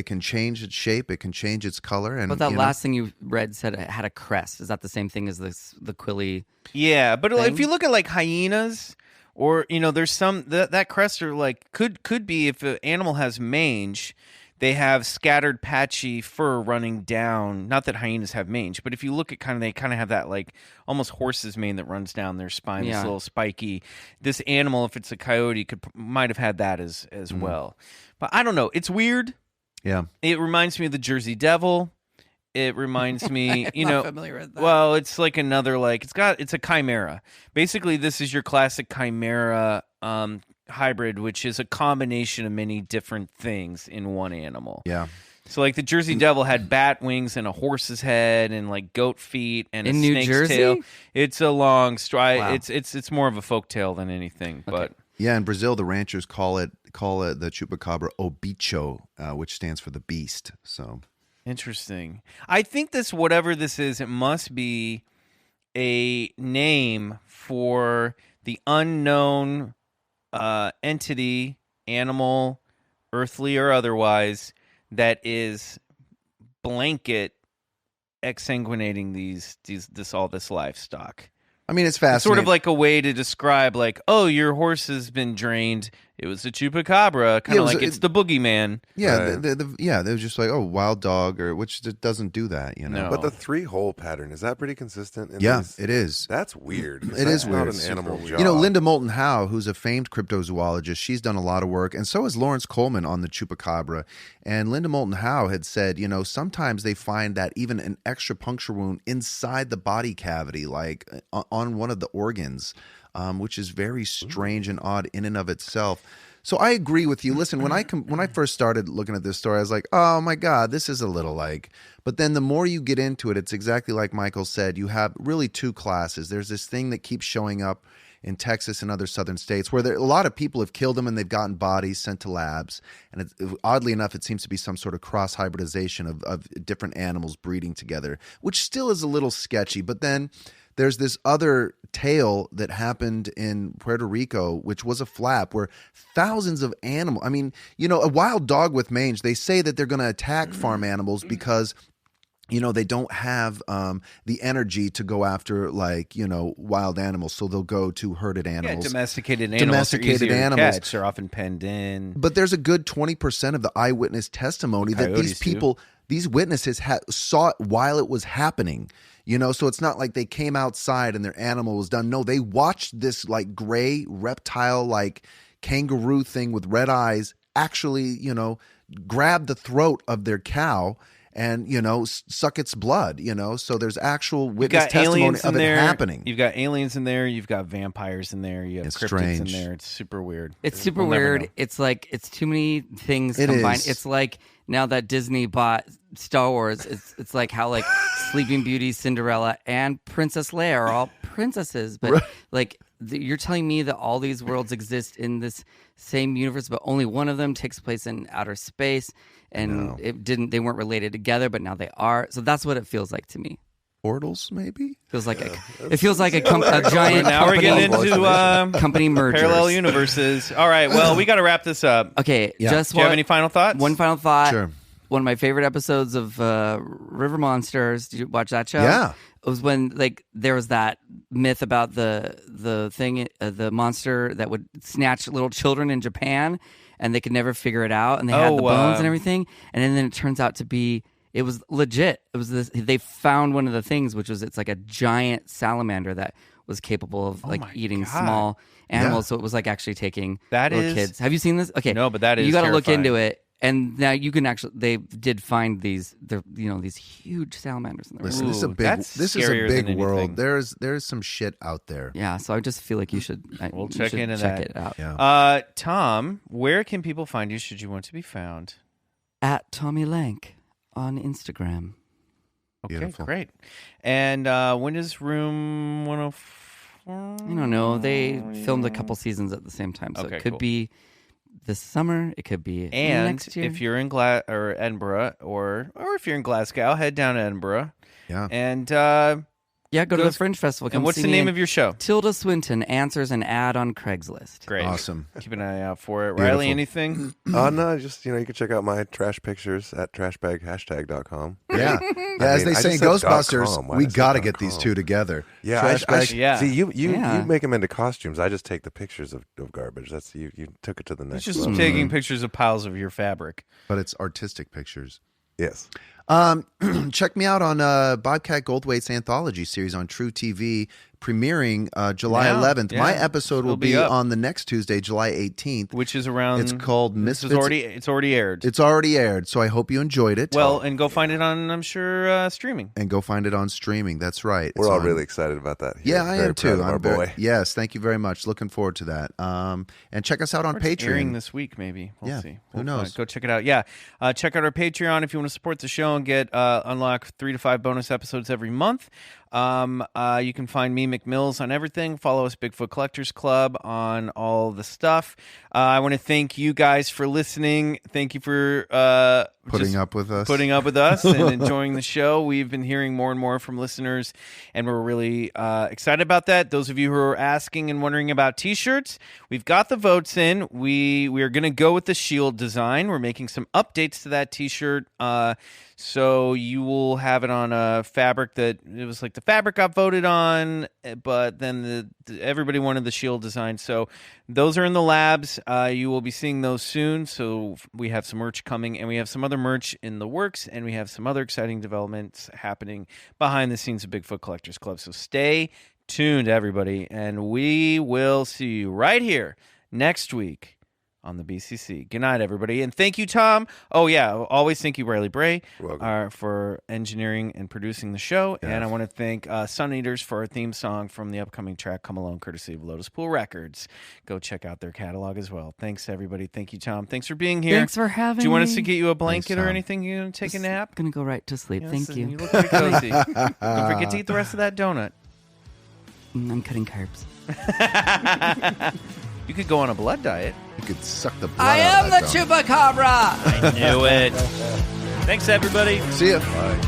can change its shape, it can change its color, and But that last thing you read said it had a crest. Is that the same thing as the quilly? Yeah, but thing? if you look at like hyenas, or there's some that crest are like could be if an animal has mange, they have scattered patchy fur running down. Not that hyenas have mange, but if you look at they kind of have that like almost horse's mane that runs down their spine. Yeah. This little spiky. This animal, if it's a coyote, might have had that as well. But I don't know. It's weird. yeah. It reminds me of the Jersey Devil. It reminds me, I'm not familiar with that. well, it's like another it's a chimera. Basically, this is your classic chimera hybrid, which is a combination of many different things in one animal. Yeah. So like the Jersey Devil had bat wings and a horse's head and like goat feet and In a New snake's Jersey? tail. It's a long stride. Wow. It's more of a folk tale than anything. But Yeah, in Brazil, the ranchers call it the Chupacabra o bicho, which stands for the beast. So interesting. I think whatever this is, it must be a name for the unknown entity, animal, earthly or otherwise, that is blanket exsanguinating this livestock. I mean, it's fascinating. It's sort of like a way to describe, like, oh, your horse has been drained. It was a chupacabra, kind of like it's the boogeyman. Yeah, Right. they were just like, oh, wild dog, which doesn't do that, No. But the 3-hole pattern, is that pretty consistent? Yeah, these? it is. That's weird. It is weird. Not It's an animal super jaw. You know, Linda Moulton Howe, who's a famed cryptozoologist, she's done a lot of work, and so has Lawrence Coleman on the Chupacabra. And Linda Moulton Howe had said, sometimes they find that even an extra puncture wound inside the body cavity, like on one of the organs, which is very strange and odd in and of itself. So I agree with you. Listen, when I first started looking at this story, I was like, oh my God, this is a little like. But then the more you get into it, it's exactly like Michael said. You have really two classes. There's this thing that keeps showing up in Texas and other southern states where a lot of people have killed them and they've gotten bodies sent to labs. And oddly enough, it seems to be some sort of cross hybridization of different animals breeding together, which still is a little sketchy. But then there's this other tale that happened in Puerto Rico, which was a flap where thousands of animals, a wild dog with mange, they say that they're going to attack farm animals because they don't have the energy to go after wild animals, so they'll go to herded animals. Yeah, domesticated animals are easier to catch. They're often penned in. But there's a good 20% of the eyewitness testimony that these people, these witnesses saw it while it was happening. So it's not like they came outside and their animal was done. No, they watched this like gray reptile, like kangaroo thing with red eyes actually, grab the throat of their cow and, suck its blood, So there's actual witness testimony of it happening. You've got aliens in there. You've got vampires in there. You have cryptids strange. in there. It's super weird. It's super weird. It's like it's too many things combined. Is. It's like now that Disney bought Star Wars, it's like how like Sleeping Beauty, Cinderella, and Princess Leia are all princesses, but like you're telling me that all these worlds exist in this same universe, but only one of them takes place in outer space, and they weren't related together, but now they are. So that's what it feels like to me. Portals, maybe? It feels like a giant. Now we're getting into company mergers, parallel universes. All right, well, we got to wrap this up. Okay, Do you have any final thoughts? One final thought. Sure. One of my favorite episodes of River Monsters. Did you watch that show? Yeah. It was when there was that myth about the thing, the monster that would snatch little children in Japan, and they could never figure it out, and they had the bones and everything, and then it turns out to be. It was legit. It was this. They found one of the things, which was it's like a giant salamander that was capable of eating small animals. So it was like actually taking little kids. Have you seen this? Okay, no, but that is you got to look terrifying. into it. And now you can actually. They did find these huge salamanders in the Listen, room. this is a big. that's This is a scarier big than world. anything. There's some shit out there. Yeah, so I just feel like you should. We'll you check should into check that. it out. Yeah. Tom, where can people find you should you want to be found? At Tommy Lenk on Instagram. Okay, Beautiful. great. And when is Room 104? I don't know. They filmed a couple seasons at the same time, so Okay, it could cool. be this summer. It could be And next year. if you're in Edinburgh or if you're in Glasgow, head down to Edinburgh. Yeah. And go to the Fringe Festival. Come and what's see the me name in of your show? Tilda Swinton answers an ad on Craigslist. Great. Awesome. Keep an eye out for it. Beautiful. Riley, anything? No, just, you can check out my trash pictures at trashbag.com. Yeah. As they I say in just said Ghostbusters, .com. Why we did I say got to get these .com? two together. Yeah, Trash bag. Yeah. See, you Yeah. make them into costumes. I just take the pictures of garbage. That's you took it to the It's next just level. taking pictures of piles of your fabric. But it's artistic pictures. Yes. Check me out on Bobcat Goldthwait's anthology series on True TV, premiering July Yeah, 11th. yeah. My episode It'll will be be up. on the next Tuesday, July 18th. Which is around. It's called This is Misfits. it's already aired. It's already aired, so I hope you enjoyed it. Well, and go find it on, I'm sure, streaming. And go find it on streaming. That's right. We're It's all on- really excited about that. Here. Yeah, I Very am too. proud of I'm our boy. Yes, thank you very much. Looking forward to that. And check us out on Or it's airing Patreon. this week, maybe. We'll Yeah, see. who knows? Go check it out. Yeah. Check out our Patreon if you want to support the show and get unlock 3 to 5 bonus episodes every month. You can find me, McMills, on everything. Follow us, Bigfoot Collectors Club, on all the stuff. I want to thank you guys for listening. Thank you for Putting just up with us. putting up with us and enjoying the show. We've been hearing more and more from listeners, and we're really excited about that. Those of you who are asking and wondering about T-shirts, we've got the votes in. We are going to go with the shield design. We're making some updates to that T-shirt. So you will have it on a fabric that it was like the fabric got voted on, but then everybody wanted the shield design. So those are in the labs. You will be seeing those soon. So we have some merch coming, and we have some other merch in the works, and we have some other exciting developments happening behind the scenes of Bigfoot Collectors Club. So stay tuned, everybody, and we will see you right here next week on the BCC. Good night, everybody. And thank you, Tom. Oh, yeah. Always thank you, Riley Bray, for engineering and producing the show. Yeah. And I want to thank Suneaters for our theme song from the upcoming track, Come Alone, courtesy of Lotuspool Records. Go check out their catalog as well. Thanks, everybody. Thank you, Tom. Thanks for being here. Thanks for having me. Do you want us to get you a blanket Thanks, or Tom. anything? You going to take a nap? Gonna go right to sleep. Thank Yes, you. You look pretty cozy. Don't forget to eat the rest of that donut. I'm cutting carbs. You could go on a blood diet. You could suck the blood I out am of the that donut. Chupacabra. I knew it. Thanks, everybody. See ya. Bye.